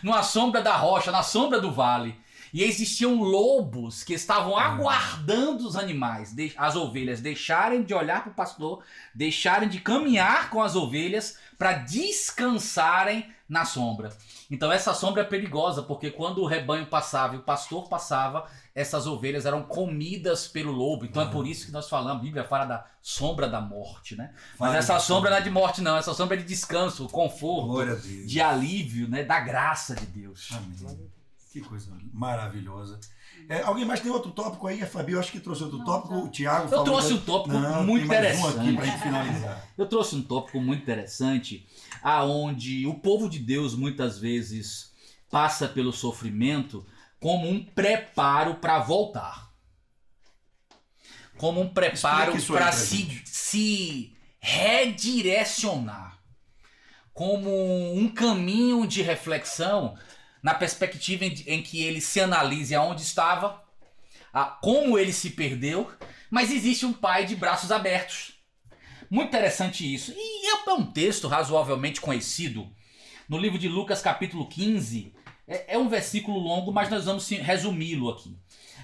Na sombra da rocha, na sombra do vale. E existiam lobos que estavam aguardando os animais, as ovelhas, deixarem de olhar para o pastor, deixarem de caminhar com as ovelhas para descansarem na sombra. Então essa sombra é perigosa, porque quando o rebanho passava e o pastor passava, essas ovelhas eram comidas pelo lobo. Então é por isso que nós falamos, a Bíblia fala da sombra da morte, né? Mas essa sombra não é de morte não, essa sombra é de descanso, conforto, de alívio, né? Da graça de Deus. Amém. Que coisa maravilhosa. Alguém mais tem outro tópico aí? A Fabi, eu acho que trouxe outro tópico. O Thiago falou. Eu trouxe um tópico muito interessante. Um aqui pra gente finalizar. Eu trouxe um tópico muito interessante, aonde o povo de Deus muitas vezes passa pelo sofrimento como um preparo para voltar. Como um preparo para se redirecionar. Como um caminho de reflexão na perspectiva em que ele se analise aonde estava, como ele se perdeu, mas existe um pai de braços abertos. Muito interessante isso. E é um texto razoavelmente conhecido. No livro de Lucas, capítulo 15, é um versículo longo, mas nós vamos resumi-lo aqui.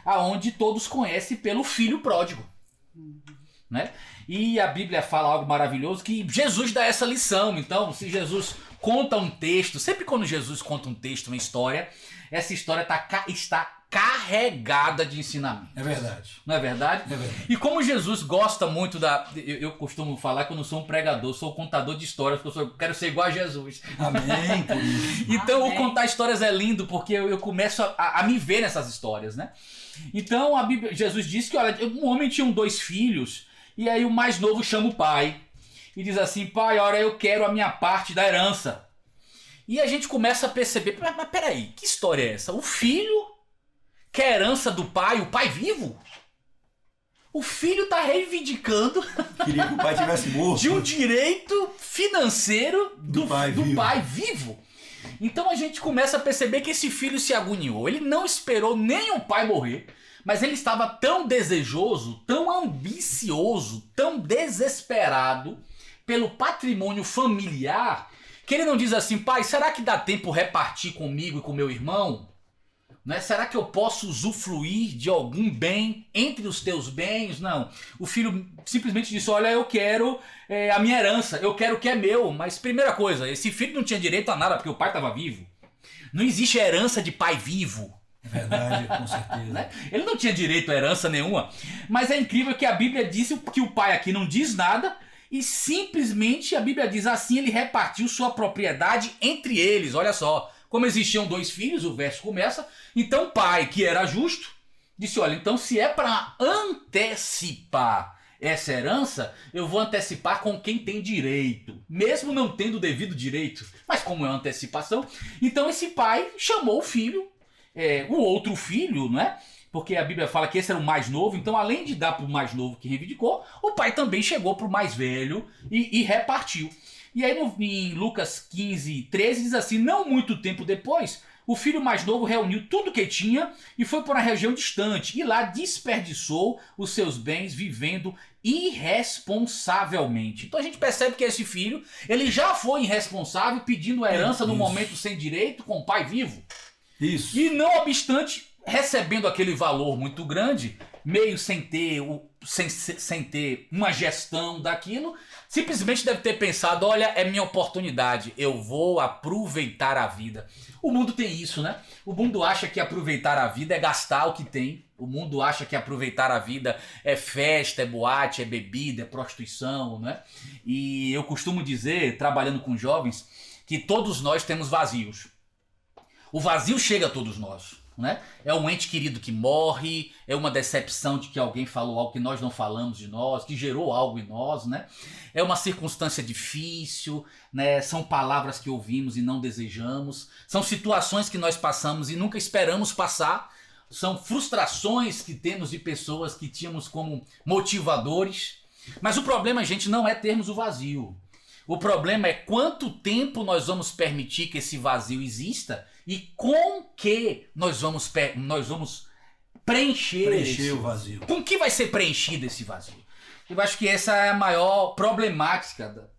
Aonde todos conhecem pelo filho pródigo. Né? E a Bíblia fala algo maravilhoso, que Jesus dá essa lição. Então, se Jesus conta um texto, sempre quando Jesus conta um texto, uma história, essa história está carregada de ensinamento. É verdade. Não é verdade? É verdade. E como Jesus gosta muito eu costumo falar que eu não sou um pregador, sou um contador de histórias, porque eu quero ser igual a Jesus. Amém. Por isso. Então, Amém. contar histórias é lindo, porque eu começo a me ver nessas histórias, né? Então, a Bíblia, Jesus disse que, olha, um homem tinha 2 filhos, e aí o mais novo chama o pai e diz assim: pai, olha, eu quero a minha parte da herança. E a gente começa a perceber, mas peraí, que história é essa? O filho quer a herança do pai, o pai vivo? O filho está reivindicando Queria que o pai tivesse morto. de um direito financeiro do pai pai vivo. Então a gente começa a perceber que esse filho se agoniou. Ele não esperou nem o pai morrer, mas ele estava tão desejoso, tão ambicioso, tão desesperado pelo patrimônio familiar, que ele não diz assim: pai, será que dá tempo repartir comigo e com meu irmão? Né? Será que eu posso usufruir de algum bem entre os teus bens? Não. O filho simplesmente disse: olha, eu quero a minha herança, eu quero o que é meu. Mas primeira coisa, esse filho não tinha direito a nada porque o pai estava vivo. Não existe herança de pai vivo. É verdade, com certeza. Né? Ele não tinha direito a herança nenhuma. Mas é incrível que a Bíblia diz que o pai aqui não diz nada e simplesmente a Bíblia diz assim: ele repartiu sua propriedade entre eles. Olha só. Como existiam 2 filhos, o verso começa, então o pai, que era justo, disse: olha, então se é para antecipar essa herança, eu vou antecipar com quem tem direito, mesmo não tendo o devido direito. Mas como é uma antecipação, então esse pai chamou o filho, o outro filho, não é? Porque a Bíblia fala que esse era o mais novo, então além de dar para o mais novo que reivindicou, o pai também chegou para o mais velho e repartiu. E aí em Lucas 15, 13 diz assim: não muito tempo depois, o filho mais novo reuniu tudo que tinha e foi para uma região distante, e lá desperdiçou os seus bens vivendo irresponsavelmente. Então a gente percebe que esse filho, ele já foi irresponsável, pedindo a herança no momento sem direito, com o pai vivo. Isso. E não obstante, recebendo aquele valor muito grande, meio sem ter uma gestão daquilo, simplesmente deve ter pensado, olha, é minha oportunidade, eu vou aproveitar a vida. O mundo tem isso, né? O mundo acha que aproveitar a vida é gastar o que tem. O mundo acha que aproveitar a vida é festa, é boate, é bebida, é prostituição, né? E eu costumo dizer, trabalhando com jovens, que todos nós temos vazios. O vazio chega a todos nós, né? É um ente querido que morre, é uma decepção de que alguém falou algo que nós não falamos de nós, que gerou algo em nós, né? É uma circunstância difícil, né? São palavras que ouvimos e não desejamos, são situações que nós passamos e nunca esperamos passar, são frustrações que temos de pessoas que tínhamos como motivadores. Mas o problema, gente, não é termos o vazio. O problema é quanto tempo nós vamos permitir que esse vazio exista e com que nós vamos preencher o vazio. Com que vai ser preenchido esse vazio? Eu acho que essa é a maior problemática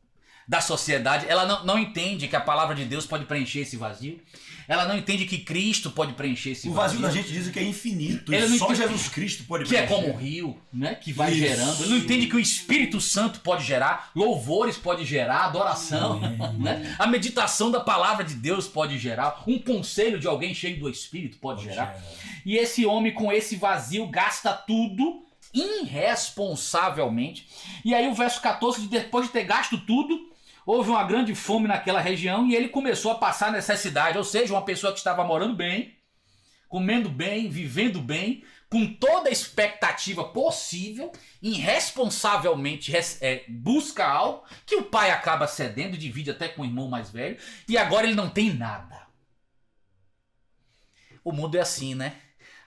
da sociedade. Ela não entende que a palavra de Deus pode preencher esse vazio. Ela não entende que Cristo pode preencher esse vazio. O vazio da gente diz que é infinito. E só Jesus Cristo pode preencher. Que é como um rio, né? Que vai gerando. Ele não entende que o Espírito Santo pode gerar, louvores pode gerar, adoração. Né? A meditação da palavra de Deus pode gerar. Um conselho de alguém cheio do Espírito pode gerar. E esse homem com esse vazio gasta tudo irresponsavelmente. E aí o verso 14, depois de ter gasto tudo, houve uma grande fome naquela região e ele começou a passar necessidade. Ou seja, uma pessoa que estava morando bem, comendo bem, vivendo bem, com toda a expectativa possível, irresponsavelmente busca algo que o pai acaba cedendo, divide até com o irmão mais velho, e agora ele não tem nada. O mundo é assim, né?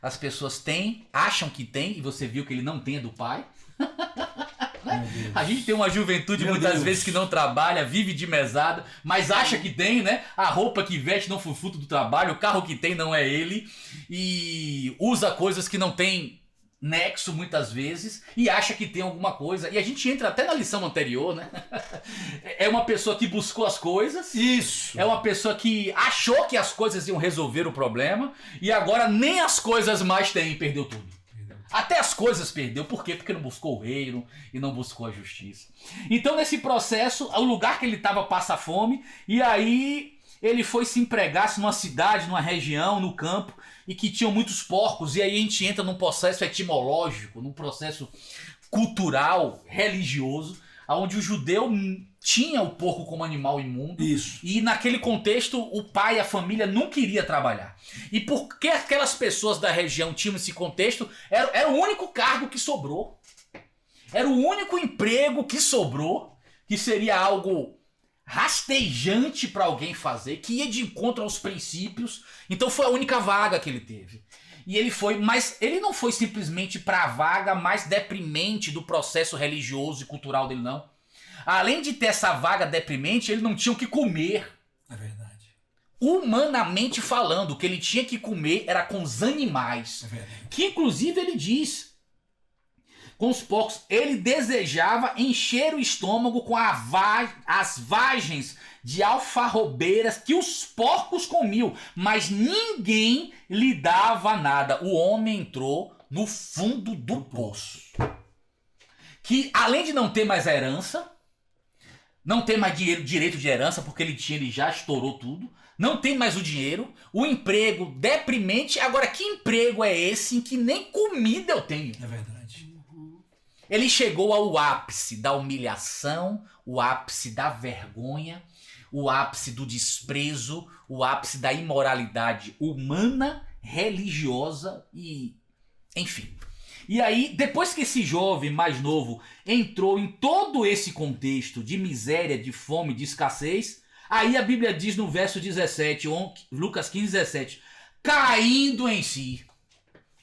As pessoas têm, acham que tem, e você viu que ele não tem do pai. A gente tem uma juventude muitas vezes que não trabalha, vive de mesada, mas acha que tem, né? A roupa que veste não foi fruto do trabalho, o carro que tem não é ele, e usa coisas que não tem nexo muitas vezes, e acha que tem alguma coisa. E a gente entra até na lição anterior, né? É uma pessoa que buscou as coisas. Isso. É uma pessoa que achou que as coisas iam resolver o problema, e agora nem as coisas mais tem, perdeu tudo. Até as coisas perdeu. Por quê? Porque não buscou o reino e não buscou a justiça. Então nesse processo, o lugar que ele estava passa fome, e aí ele foi se empregar numa cidade, numa região, no campo, e que tinham muitos porcos. E aí a gente entra num processo etimológico, num processo cultural, religioso, onde o judeu tinha o porco como animal imundo. Isso. E naquele contexto o pai, a família nunca iria trabalhar. E porque aquelas pessoas da região tinham esse contexto, era o único cargo que sobrou. Era o único emprego que sobrou, que seria algo rastejante para alguém fazer, que ia de encontro aos princípios. Então foi a única vaga que ele teve. E ele foi, mas ele não foi simplesmente para a vaga mais deprimente do processo religioso e cultural dele, não. Além de ter essa vaga deprimente, ele não tinha o que comer. É verdade. Humanamente falando, o que ele tinha que comer era com os animais. É verdade. Que inclusive ele diz, com os porcos, ele desejava encher o estômago com as vagens de alfarrobeiras que os porcos comiam, mas ninguém lhe dava nada. O homem entrou no fundo do poço. Que além de não ter mais a herança, não tem mais direito de herança, porque ele já estourou tudo. Não tem mais o dinheiro. O emprego deprimente. Agora, que emprego é esse em que nem comida eu tenho? É verdade. Ele chegou ao ápice da humilhação, o ápice da vergonha, o ápice do desprezo, o ápice da imoralidade humana, religiosa e... enfim... E aí, depois que esse jovem mais novo entrou em todo esse contexto de miséria, de fome, de escassez, aí a Bíblia diz no verso 17, Lucas 15, 17, caindo em si.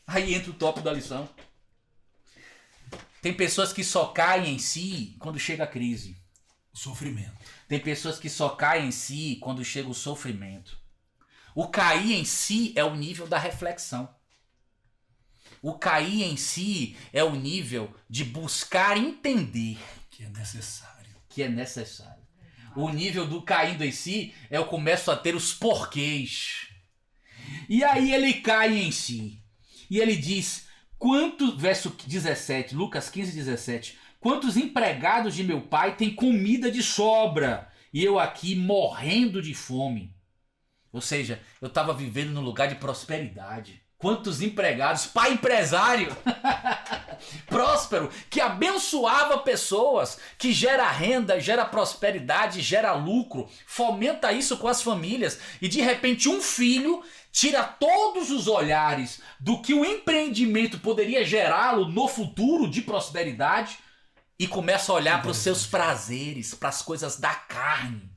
Aí entra o tópico da lição. Tem pessoas que só caem em si quando chega a crise. O sofrimento. Tem pessoas que só caem em si quando chega o sofrimento. O cair em si é o nível da reflexão. O cair em si é o nível de buscar entender. Que é necessário. Que é necessário. O nível do caindo em si é eu começo a ter os porquês. E aí ele cai em si. E ele diz, verso 17, Lucas 15, 17. Quantos empregados de meu pai têm comida de sobra e eu aqui morrendo de fome? Ou seja, eu estava vivendo num lugar de prosperidade. Quantos empregados, pai empresário, próspero, que abençoava pessoas, que gera renda, gera prosperidade, gera lucro, fomenta isso com as famílias. E de repente um filho tira todos os olhares do que o empreendimento poderia gerá-lo no futuro de prosperidade e começa a olhar para os seus prazeres, para as coisas da carne.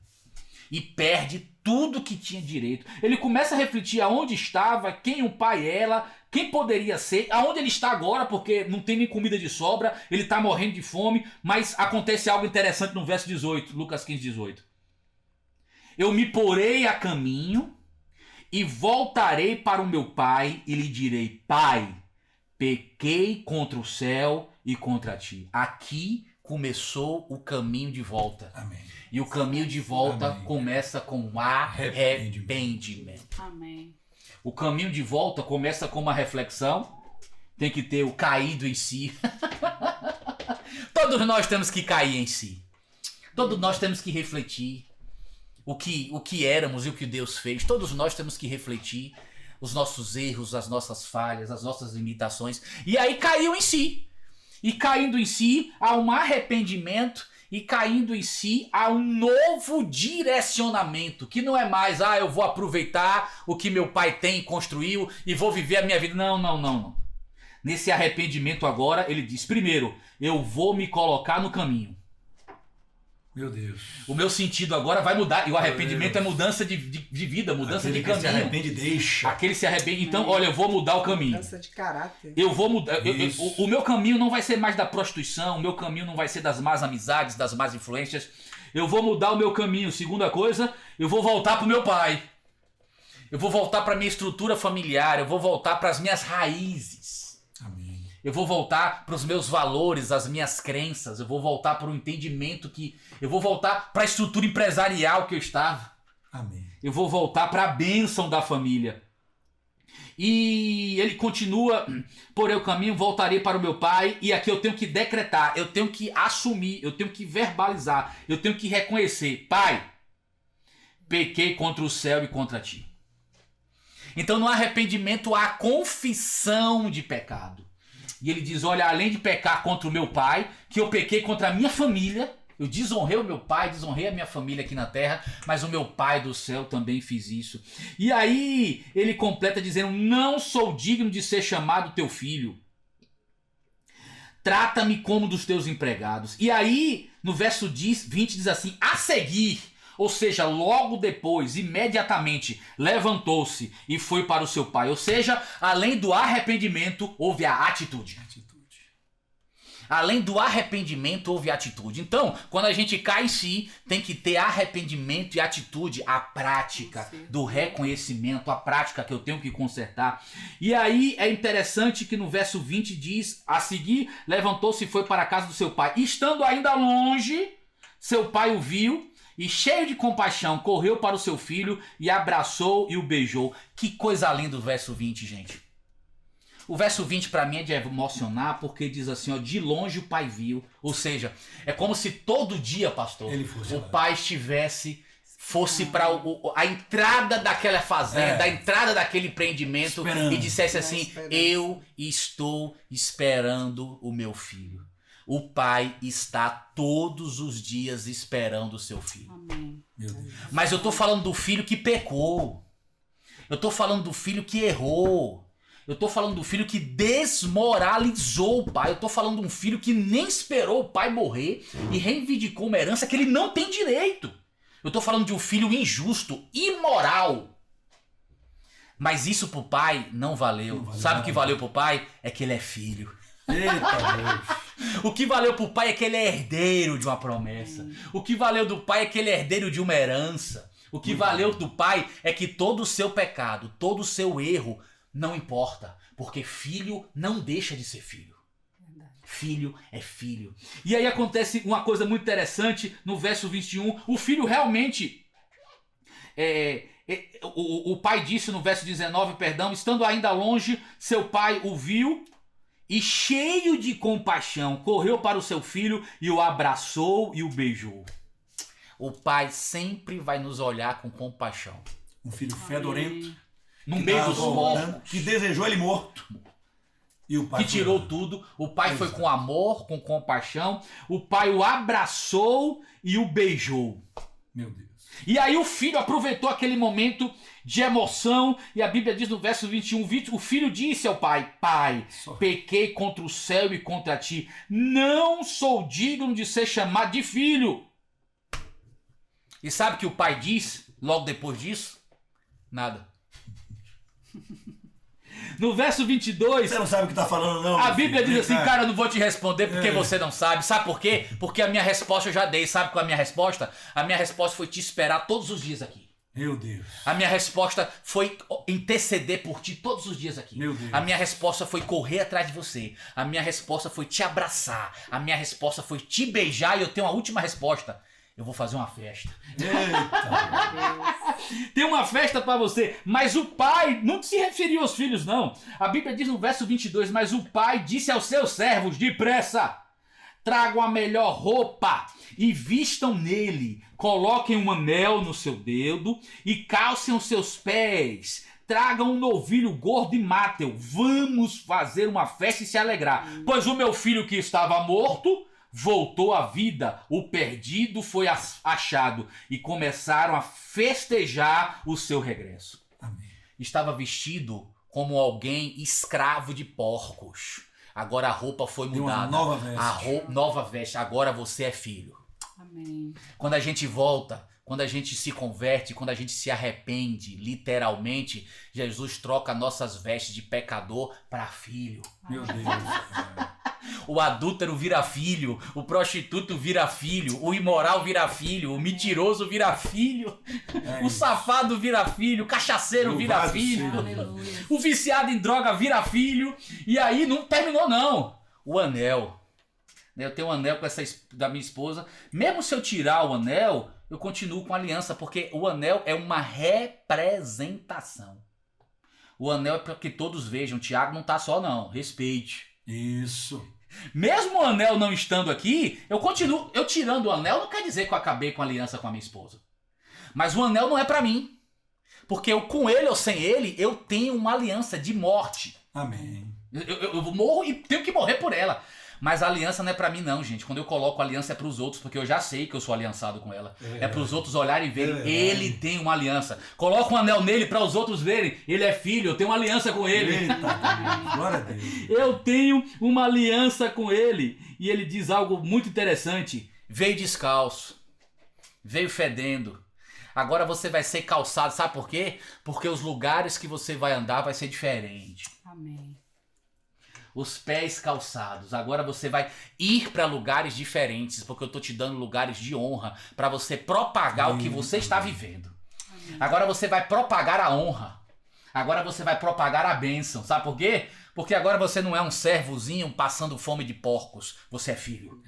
E perde tudo que tinha direito. Ele começa a refletir aonde estava, quem o pai era, quem poderia ser, aonde ele está agora, porque não tem nem comida de sobra, ele está morrendo de fome, mas acontece algo interessante no verso 18, Lucas 15, 18. Eu me porei a caminho e voltarei para o meu pai e lhe direi, pai, pequei contra o céu e contra ti. Aqui começou o caminho de volta. Amém. E o caminho de volta Amém. Começa com arrependimento. Amém. O caminho de volta começa com uma reflexão. Tem que ter o caído em si. Todos nós temos que cair em si. Todos nós temos que refletir o que éramos e o que Deus fez. Todos nós temos que refletir os nossos erros, as nossas falhas, as nossas limitações. E aí caiu em si. E caindo em si, há um arrependimento. E caindo em si, há um novo direcionamento. Que não é mais, eu vou aproveitar o que meu pai tem e construiu e vou viver a minha vida. Não. Nesse arrependimento agora, ele diz, primeiro, eu vou me colocar no caminho. Meu Deus. O meu sentido agora vai mudar. E o arrependimento é mudança de vida, mudança Aquele de caminho. Que se arrepende, deixa. Aquele se arrepende. Então, olha, eu vou mudar o caminho. Mudança de caráter. Eu vou mudar. O meu caminho não vai ser mais da prostituição. O meu caminho não vai ser das más amizades, das más influências. Eu vou mudar o meu caminho. Segunda coisa, eu vou voltar para o meu pai. Eu vou voltar para a minha estrutura familiar. Eu vou voltar para as minhas raízes. Amém. Eu vou voltar para os meus valores, as minhas crenças. Eu vou voltar para o entendimento que... Eu vou voltar para a estrutura empresarial que eu estava. Amém. Eu vou voltar para a bênção da família. E ele continua, porém o caminho, voltarei para o meu pai. E aqui eu tenho que decretar, eu tenho que assumir, eu tenho que verbalizar, eu tenho que reconhecer. Pai, pequei contra o céu e contra ti. Então no arrependimento há confissão de pecado. E ele diz, olha, além de pecar contra o meu pai, que eu pequei contra a minha família, eu desonrei o meu pai, desonrei a minha família aqui na terra, mas o meu pai do céu também fiz isso. E aí ele completa dizendo, não sou digno de ser chamado teu filho. Trata-me como dos teus empregados. E aí no verso 20 diz assim, a seguir, ou seja, logo depois, imediatamente, levantou-se e foi para o seu pai. Ou seja, além do arrependimento, houve a atitude. Além do arrependimento, houve atitude. Então, quando a gente cai em si, tem que ter arrependimento e atitude. A prática do reconhecimento, a prática que eu tenho que consertar. E aí é interessante que no verso 20 diz, a seguir, levantou-se e foi para a casa do seu pai. E estando ainda longe, seu pai o viu e cheio de compaixão, correu para o seu filho e abraçou e o beijou. Que coisa linda o verso 20, gente. O verso 20 para mim é de emocionar, porque diz assim, ó, de longe o pai viu. Ou seja, é como se todo dia, pastor, o pai fosse para a entrada daquela fazenda, a entrada daquele empreendimento e dissesse assim, eu estou esperando o meu filho. O pai está todos os dias esperando o seu filho. Amém. Mas eu estou falando do filho que pecou. Eu estou falando do filho que errou. Eu estou falando do filho que desmoralizou o pai. Eu estou falando de um filho que nem esperou o pai morrer e reivindicou uma herança que ele não tem direito. Eu estou falando de um filho injusto, imoral. Mas isso pro pai não valeu. Sabe o que valeu pro pai? É que ele é filho. Eita Deus. O que valeu pro pai é que ele é herdeiro de uma promessa. O que valeu do pai é que ele é herdeiro de uma herança. O que valeu do pai é que todo o seu pecado, todo o seu erro não importa, porque filho não deixa de ser filho. Filho é filho. E aí acontece uma coisa muito interessante no verso 21. O filho realmente... O pai disse no verso 19, estando ainda longe, seu pai o viu e cheio de compaixão, correu para o seu filho e o abraçou e o beijou. O pai sempre vai nos olhar com compaixão. Um filho fedorento. No meio dos mortos. Que desejou ele morto. E o pai que tirou tudo. O pai foi com amor, com compaixão. O pai o abraçou e o beijou. Meu Deus. E aí o filho aproveitou aquele momento de emoção. E a Bíblia diz no verso 21, o filho disse ao pai: Pai, pequei contra o céu e contra ti. Não sou digno de ser chamado de filho. E sabe o que o pai diz logo depois disso? Nada. No verso 22... Você não sabe o que está falando, não? A Bíblia diz assim, cara, eu não vou te responder porque você não sabe. Sabe por quê? Porque a minha resposta eu já dei. Sabe qual é a minha resposta? A minha resposta foi te esperar todos os dias aqui. Meu Deus. A minha resposta foi interceder por ti todos os dias aqui. Meu Deus. A minha resposta foi correr atrás de você. A minha resposta foi te abraçar. A minha resposta foi te beijar. E eu tenho uma última resposta. Eu vou fazer uma festa. Eita. Tem uma festa para você. Mas o pai não se referiu aos filhos, não. A Bíblia diz no verso 22, mas o pai disse aos seus servos, depressa, tragam a melhor roupa e vistam nele. Coloquem um anel no seu dedo e calcem os seus pés. Tragam um novilho gordo e matem-o. Vamos fazer uma festa e se alegrar. Pois o meu filho que estava morto voltou à vida, o perdido foi achado, e começaram a festejar o seu regresso. Amém. Estava vestido como alguém escravo de porcos. Agora a roupa foi mudada. Uma nova veste. Nova veste. Agora você é filho. Amém. Quando a gente volta, quando a gente se converte, quando a gente se arrepende, literalmente, Jesus troca nossas vestes de pecador para filho. Meu Deus. O adúltero vira filho, o prostituto vira filho, o imoral vira filho, o mentiroso vira filho, o safado vira filho, o cachaceiro vira filho, o viciado em droga vira filho. E aí não terminou não. O anel. Eu tenho um anel com da minha esposa. Mesmo se eu tirar o anel, eu continuo com a aliança, porque o anel é uma representação. O anel é para que todos vejam. Tiago não tá só não, respeite. Isso. Mesmo o anel não estando aqui, eu continuo. Eu tirando o anel não quer dizer que eu acabei com a aliança com a minha esposa. Mas o anel não é para mim. Porque eu, com ele ou sem ele, eu tenho uma aliança de morte. Amém. Eu morro e tenho que morrer por ela. Mas a aliança não é pra mim não, gente. Quando eu coloco a aliança é pros outros, porque eu já sei que eu sou aliançado com ela. É pros outros olharem e verem, ele tem uma aliança. Coloca um anel nele para os outros verem, ele é filho, eu tenho uma aliança com ele. Eita, glória a Deus. Eu tenho uma aliança com ele. E ele diz algo muito interessante. Veio descalço, veio fedendo. Agora você vai ser calçado, sabe por quê? Porque os lugares que você vai andar vai ser diferente. Amém. Os pés calçados. Agora você vai ir para lugares diferentes, porque eu tô te dando lugares de honra para você propagar o que você está vivendo. Agora você vai propagar a honra. Agora você vai propagar a bênção. Sabe por quê? Porque agora você não é um servozinho passando fome de porcos. Você é filho.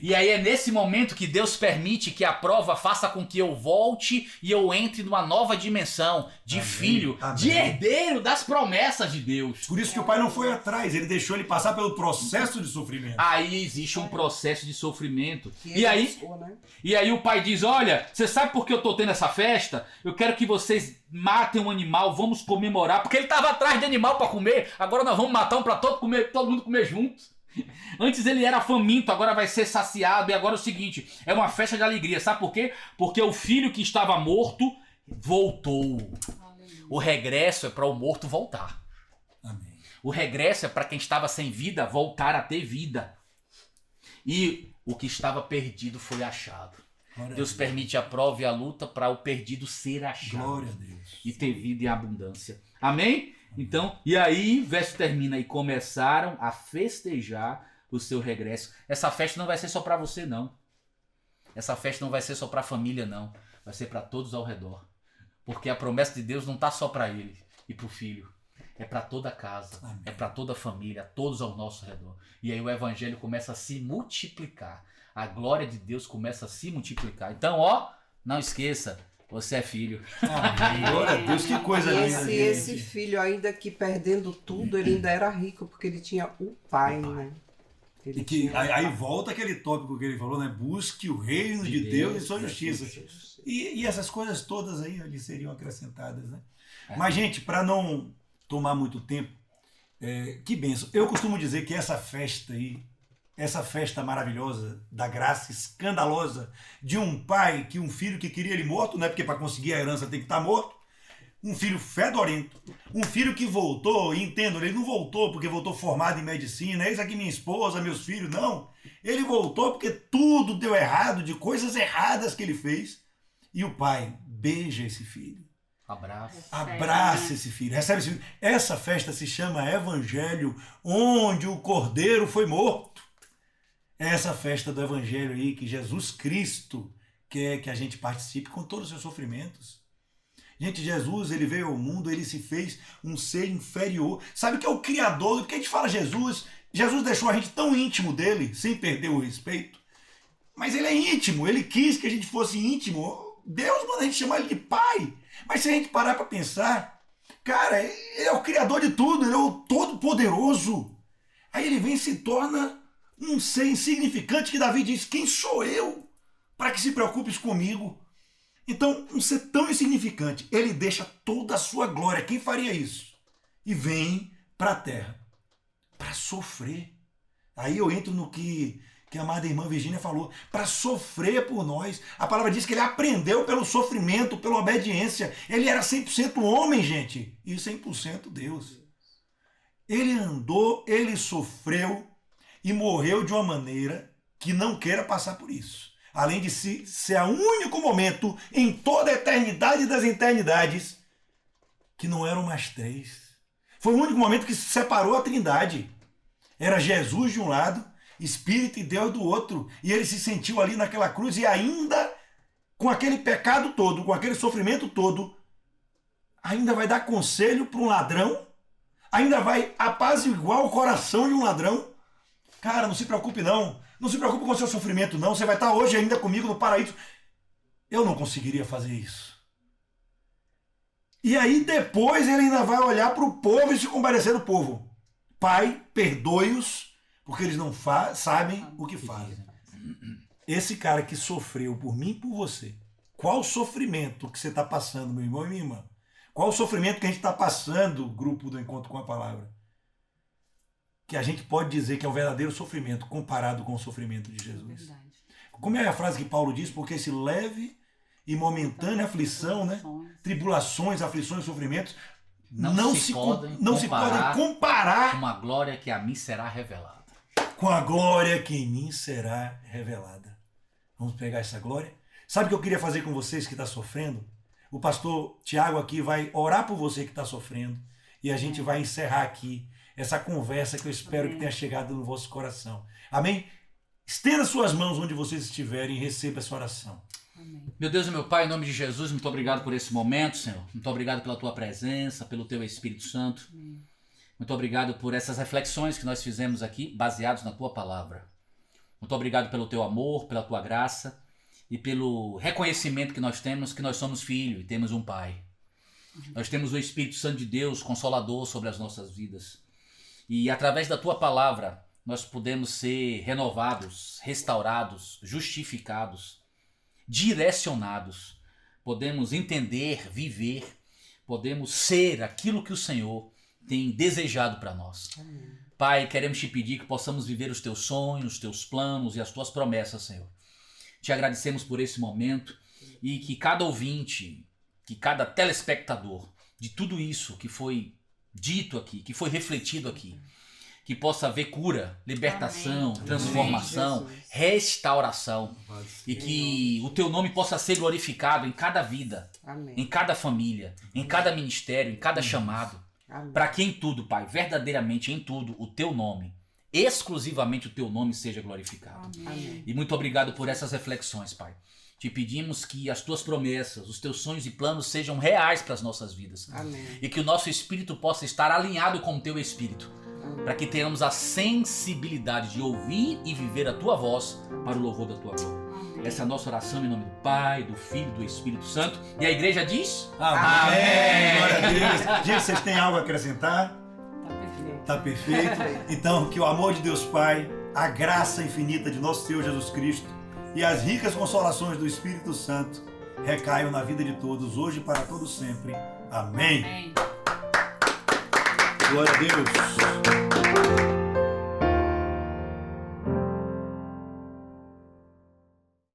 E aí é nesse momento que Deus permite que a prova faça com que eu volte e eu entre numa nova dimensão de filho, de herdeiro das promessas de Deus. Por isso que o pai não foi atrás, ele deixou ele passar pelo processo de sofrimento. Aí existe um processo de sofrimento. E aí o pai diz, olha, você sabe por que eu tô tendo essa festa? Eu quero que vocês matem um animal, vamos comemorar, porque ele estava atrás de animal para comer, agora nós vamos matar um para todo mundo comer junto. Antes ele era faminto, agora vai ser saciado. E agora é o seguinte, é uma festa de alegria. Sabe por quê? Porque o filho que estava morto voltou. Aleluia. O regresso é para o morto voltar. Amém. O regresso é para quem estava sem vida voltar a ter vida. E o que estava perdido foi achado. Deus permite a prova e a luta para o perdido ser achado. Glória a Deus. E ter vida em abundância. Amém? Então, e aí, o verso termina, e começaram a festejar o seu regresso. Essa festa não vai ser só para você, não. Essa festa não vai ser só para a família, não. Vai ser para todos ao redor. Porque a promessa de Deus não está só para ele e para o filho. É para toda a casa, amém. É para toda a família, todos ao nosso redor. E aí o evangelho começa a se multiplicar. A glória de Deus começa a se multiplicar. Então, ó, não esqueça, Você é filho. Amém. Glória a Deus, que coisa E linda, esse gente. filho, ainda que perdendo tudo, ele ainda era rico, porque ele tinha o pai, né? Ele E que, tinha o aí pai. volta aquele tópico que ele falou, né? Busque o reino de Deus e sua justiça. E essas coisas todas aí lhe seriam acrescentadas, né? Mas, gente, para não tomar muito tempo, que bênção. Eu costumo dizer que essa festa aí, essa festa maravilhosa da graça escandalosa de um pai, que um filho que queria ele morto, né? Porque para conseguir a herança tem que estar morto. Um filho fedorento, um filho que voltou, e entendo, ele não voltou porque voltou formado em medicina, eis aqui minha esposa, meus filhos, não. Ele voltou porque tudo deu errado, de coisas erradas que ele fez. E o pai beija esse filho. Abraço. Abraça esse filho, recebe esse filho. Essa festa se chama Evangelho, onde o Cordeiro foi morto. É essa festa do Evangelho aí que Jesus Cristo quer que a gente participe com todos os seus sofrimentos. Gente, Jesus, ele veio ao mundo, ele se fez um ser inferior. Sabe o que é o Criador? Porque a gente fala Jesus deixou a gente tão íntimo dele, sem perder o respeito. Mas ele é íntimo, ele quis que a gente fosse íntimo. Deus manda a gente chamar ele de pai. Mas se a gente parar para pensar, cara, ele é o Criador de tudo, ele é o Todo-Poderoso. Aí ele vem e se torna um ser insignificante, que Davi diz, quem sou eu para que se preocupes comigo? Então, um ser tão insignificante, ele deixa toda a sua glória. Quem faria isso? E vem para a terra para sofrer. Aí eu entro no que a amada irmã Virgínia falou, para sofrer por nós. A palavra diz que ele aprendeu pelo sofrimento, pela obediência. Ele era 100% homem, gente, e 100% Deus. Ele andou, ele sofreu e morreu de uma maneira que não queira passar por isso. Além de ser o único momento em toda a eternidade das eternidades que não eram mais três. Foi o único momento que separou a Trindade. Era Jesus de um lado, Espírito e Deus do outro. E ele se sentiu ali naquela cruz e ainda com aquele pecado todo, com aquele sofrimento todo, ainda vai dar conselho para um ladrão? Ainda vai apaziguar o coração de um ladrão? Cara, não se preocupe não. Não se preocupe com o seu sofrimento, não. Você vai estar hoje ainda comigo no paraíso. Eu não conseguiria fazer isso. E aí depois ele ainda vai olhar para o povo e se compadecer do povo. Pai, perdoe-os, porque eles não sabem o que fazem. Esse cara que sofreu por mim e por você. Qual o sofrimento que você está passando, meu irmão e minha irmã? Qual o sofrimento que a gente está passando, grupo do Encontro com a Palavra? Que a gente pode dizer que é o verdadeiro sofrimento comparado com o sofrimento de Jesus. Como é a frase que Paulo diz? Porque esse leve e momentânea aflição, né? Tribulações, aflições, sofrimentos, não se podem comparar com uma glória que a mim será revelada. Com a glória que em mim será revelada. Vamos pegar essa glória? Sabe o que eu queria fazer com vocês que estão sofrendo? O pastor Tiago aqui vai orar por você que está sofrendo e a gente vai encerrar aqui essa conversa que eu espero que tenha chegado no vosso coração. Amém? Estenda suas mãos onde vocês estiverem e receba essa oração. Amém. Meu Deus e meu Pai, em nome de Jesus, muito obrigado por esse momento, Senhor. Muito obrigado pela Tua presença, pelo Teu Espírito Santo. Amém. Muito obrigado por essas reflexões que nós fizemos aqui, baseados na Tua Palavra. Muito obrigado pelo Teu amor, pela Tua graça e pelo reconhecimento que nós temos, que nós somos filhos e temos um Pai. Nós temos o Espírito Santo de Deus, Consolador sobre as nossas vidas. E através da Tua Palavra, nós podemos ser renovados, restaurados, justificados, direcionados. Podemos entender, viver, podemos ser aquilo que o Senhor tem desejado para nós. Amém. Pai, queremos te pedir que possamos viver os teus sonhos, os teus planos e as tuas promessas, Senhor. Te agradecemos por esse momento e que cada ouvinte, que cada telespectador de tudo isso que foi dito aqui, que foi refletido aqui, que possa haver cura, libertação, Amém. transformação, Amém, restauração e que o teu nome possa ser glorificado em cada vida, Amém. em cada família, em cada ministério, em cada chamado. Amém. Para que em tudo, Pai, verdadeiramente em tudo, o teu nome, exclusivamente o teu nome seja glorificado. Amém. E muito obrigado por essas reflexões, Pai. Te pedimos que as tuas promessas, os teus sonhos e planos sejam reais para as nossas vidas. Amém. E que o nosso espírito possa estar alinhado com o teu espírito. Para que tenhamos a sensibilidade de ouvir e viver a tua voz para o louvor da tua glória. Essa é a nossa oração em nome do Pai, do Filho e do Espírito Santo. E a igreja diz? Amém! Glória a Deus! Gente, vocês têm algo a acrescentar? Tá perfeito. Tá perfeito? Então, que o amor de Deus Pai, a graça infinita de nosso Senhor Jesus Cristo e as ricas consolações do Espírito Santo recaiam na vida de todos, hoje e para todos sempre. Amém! Amém. Glória a Deus!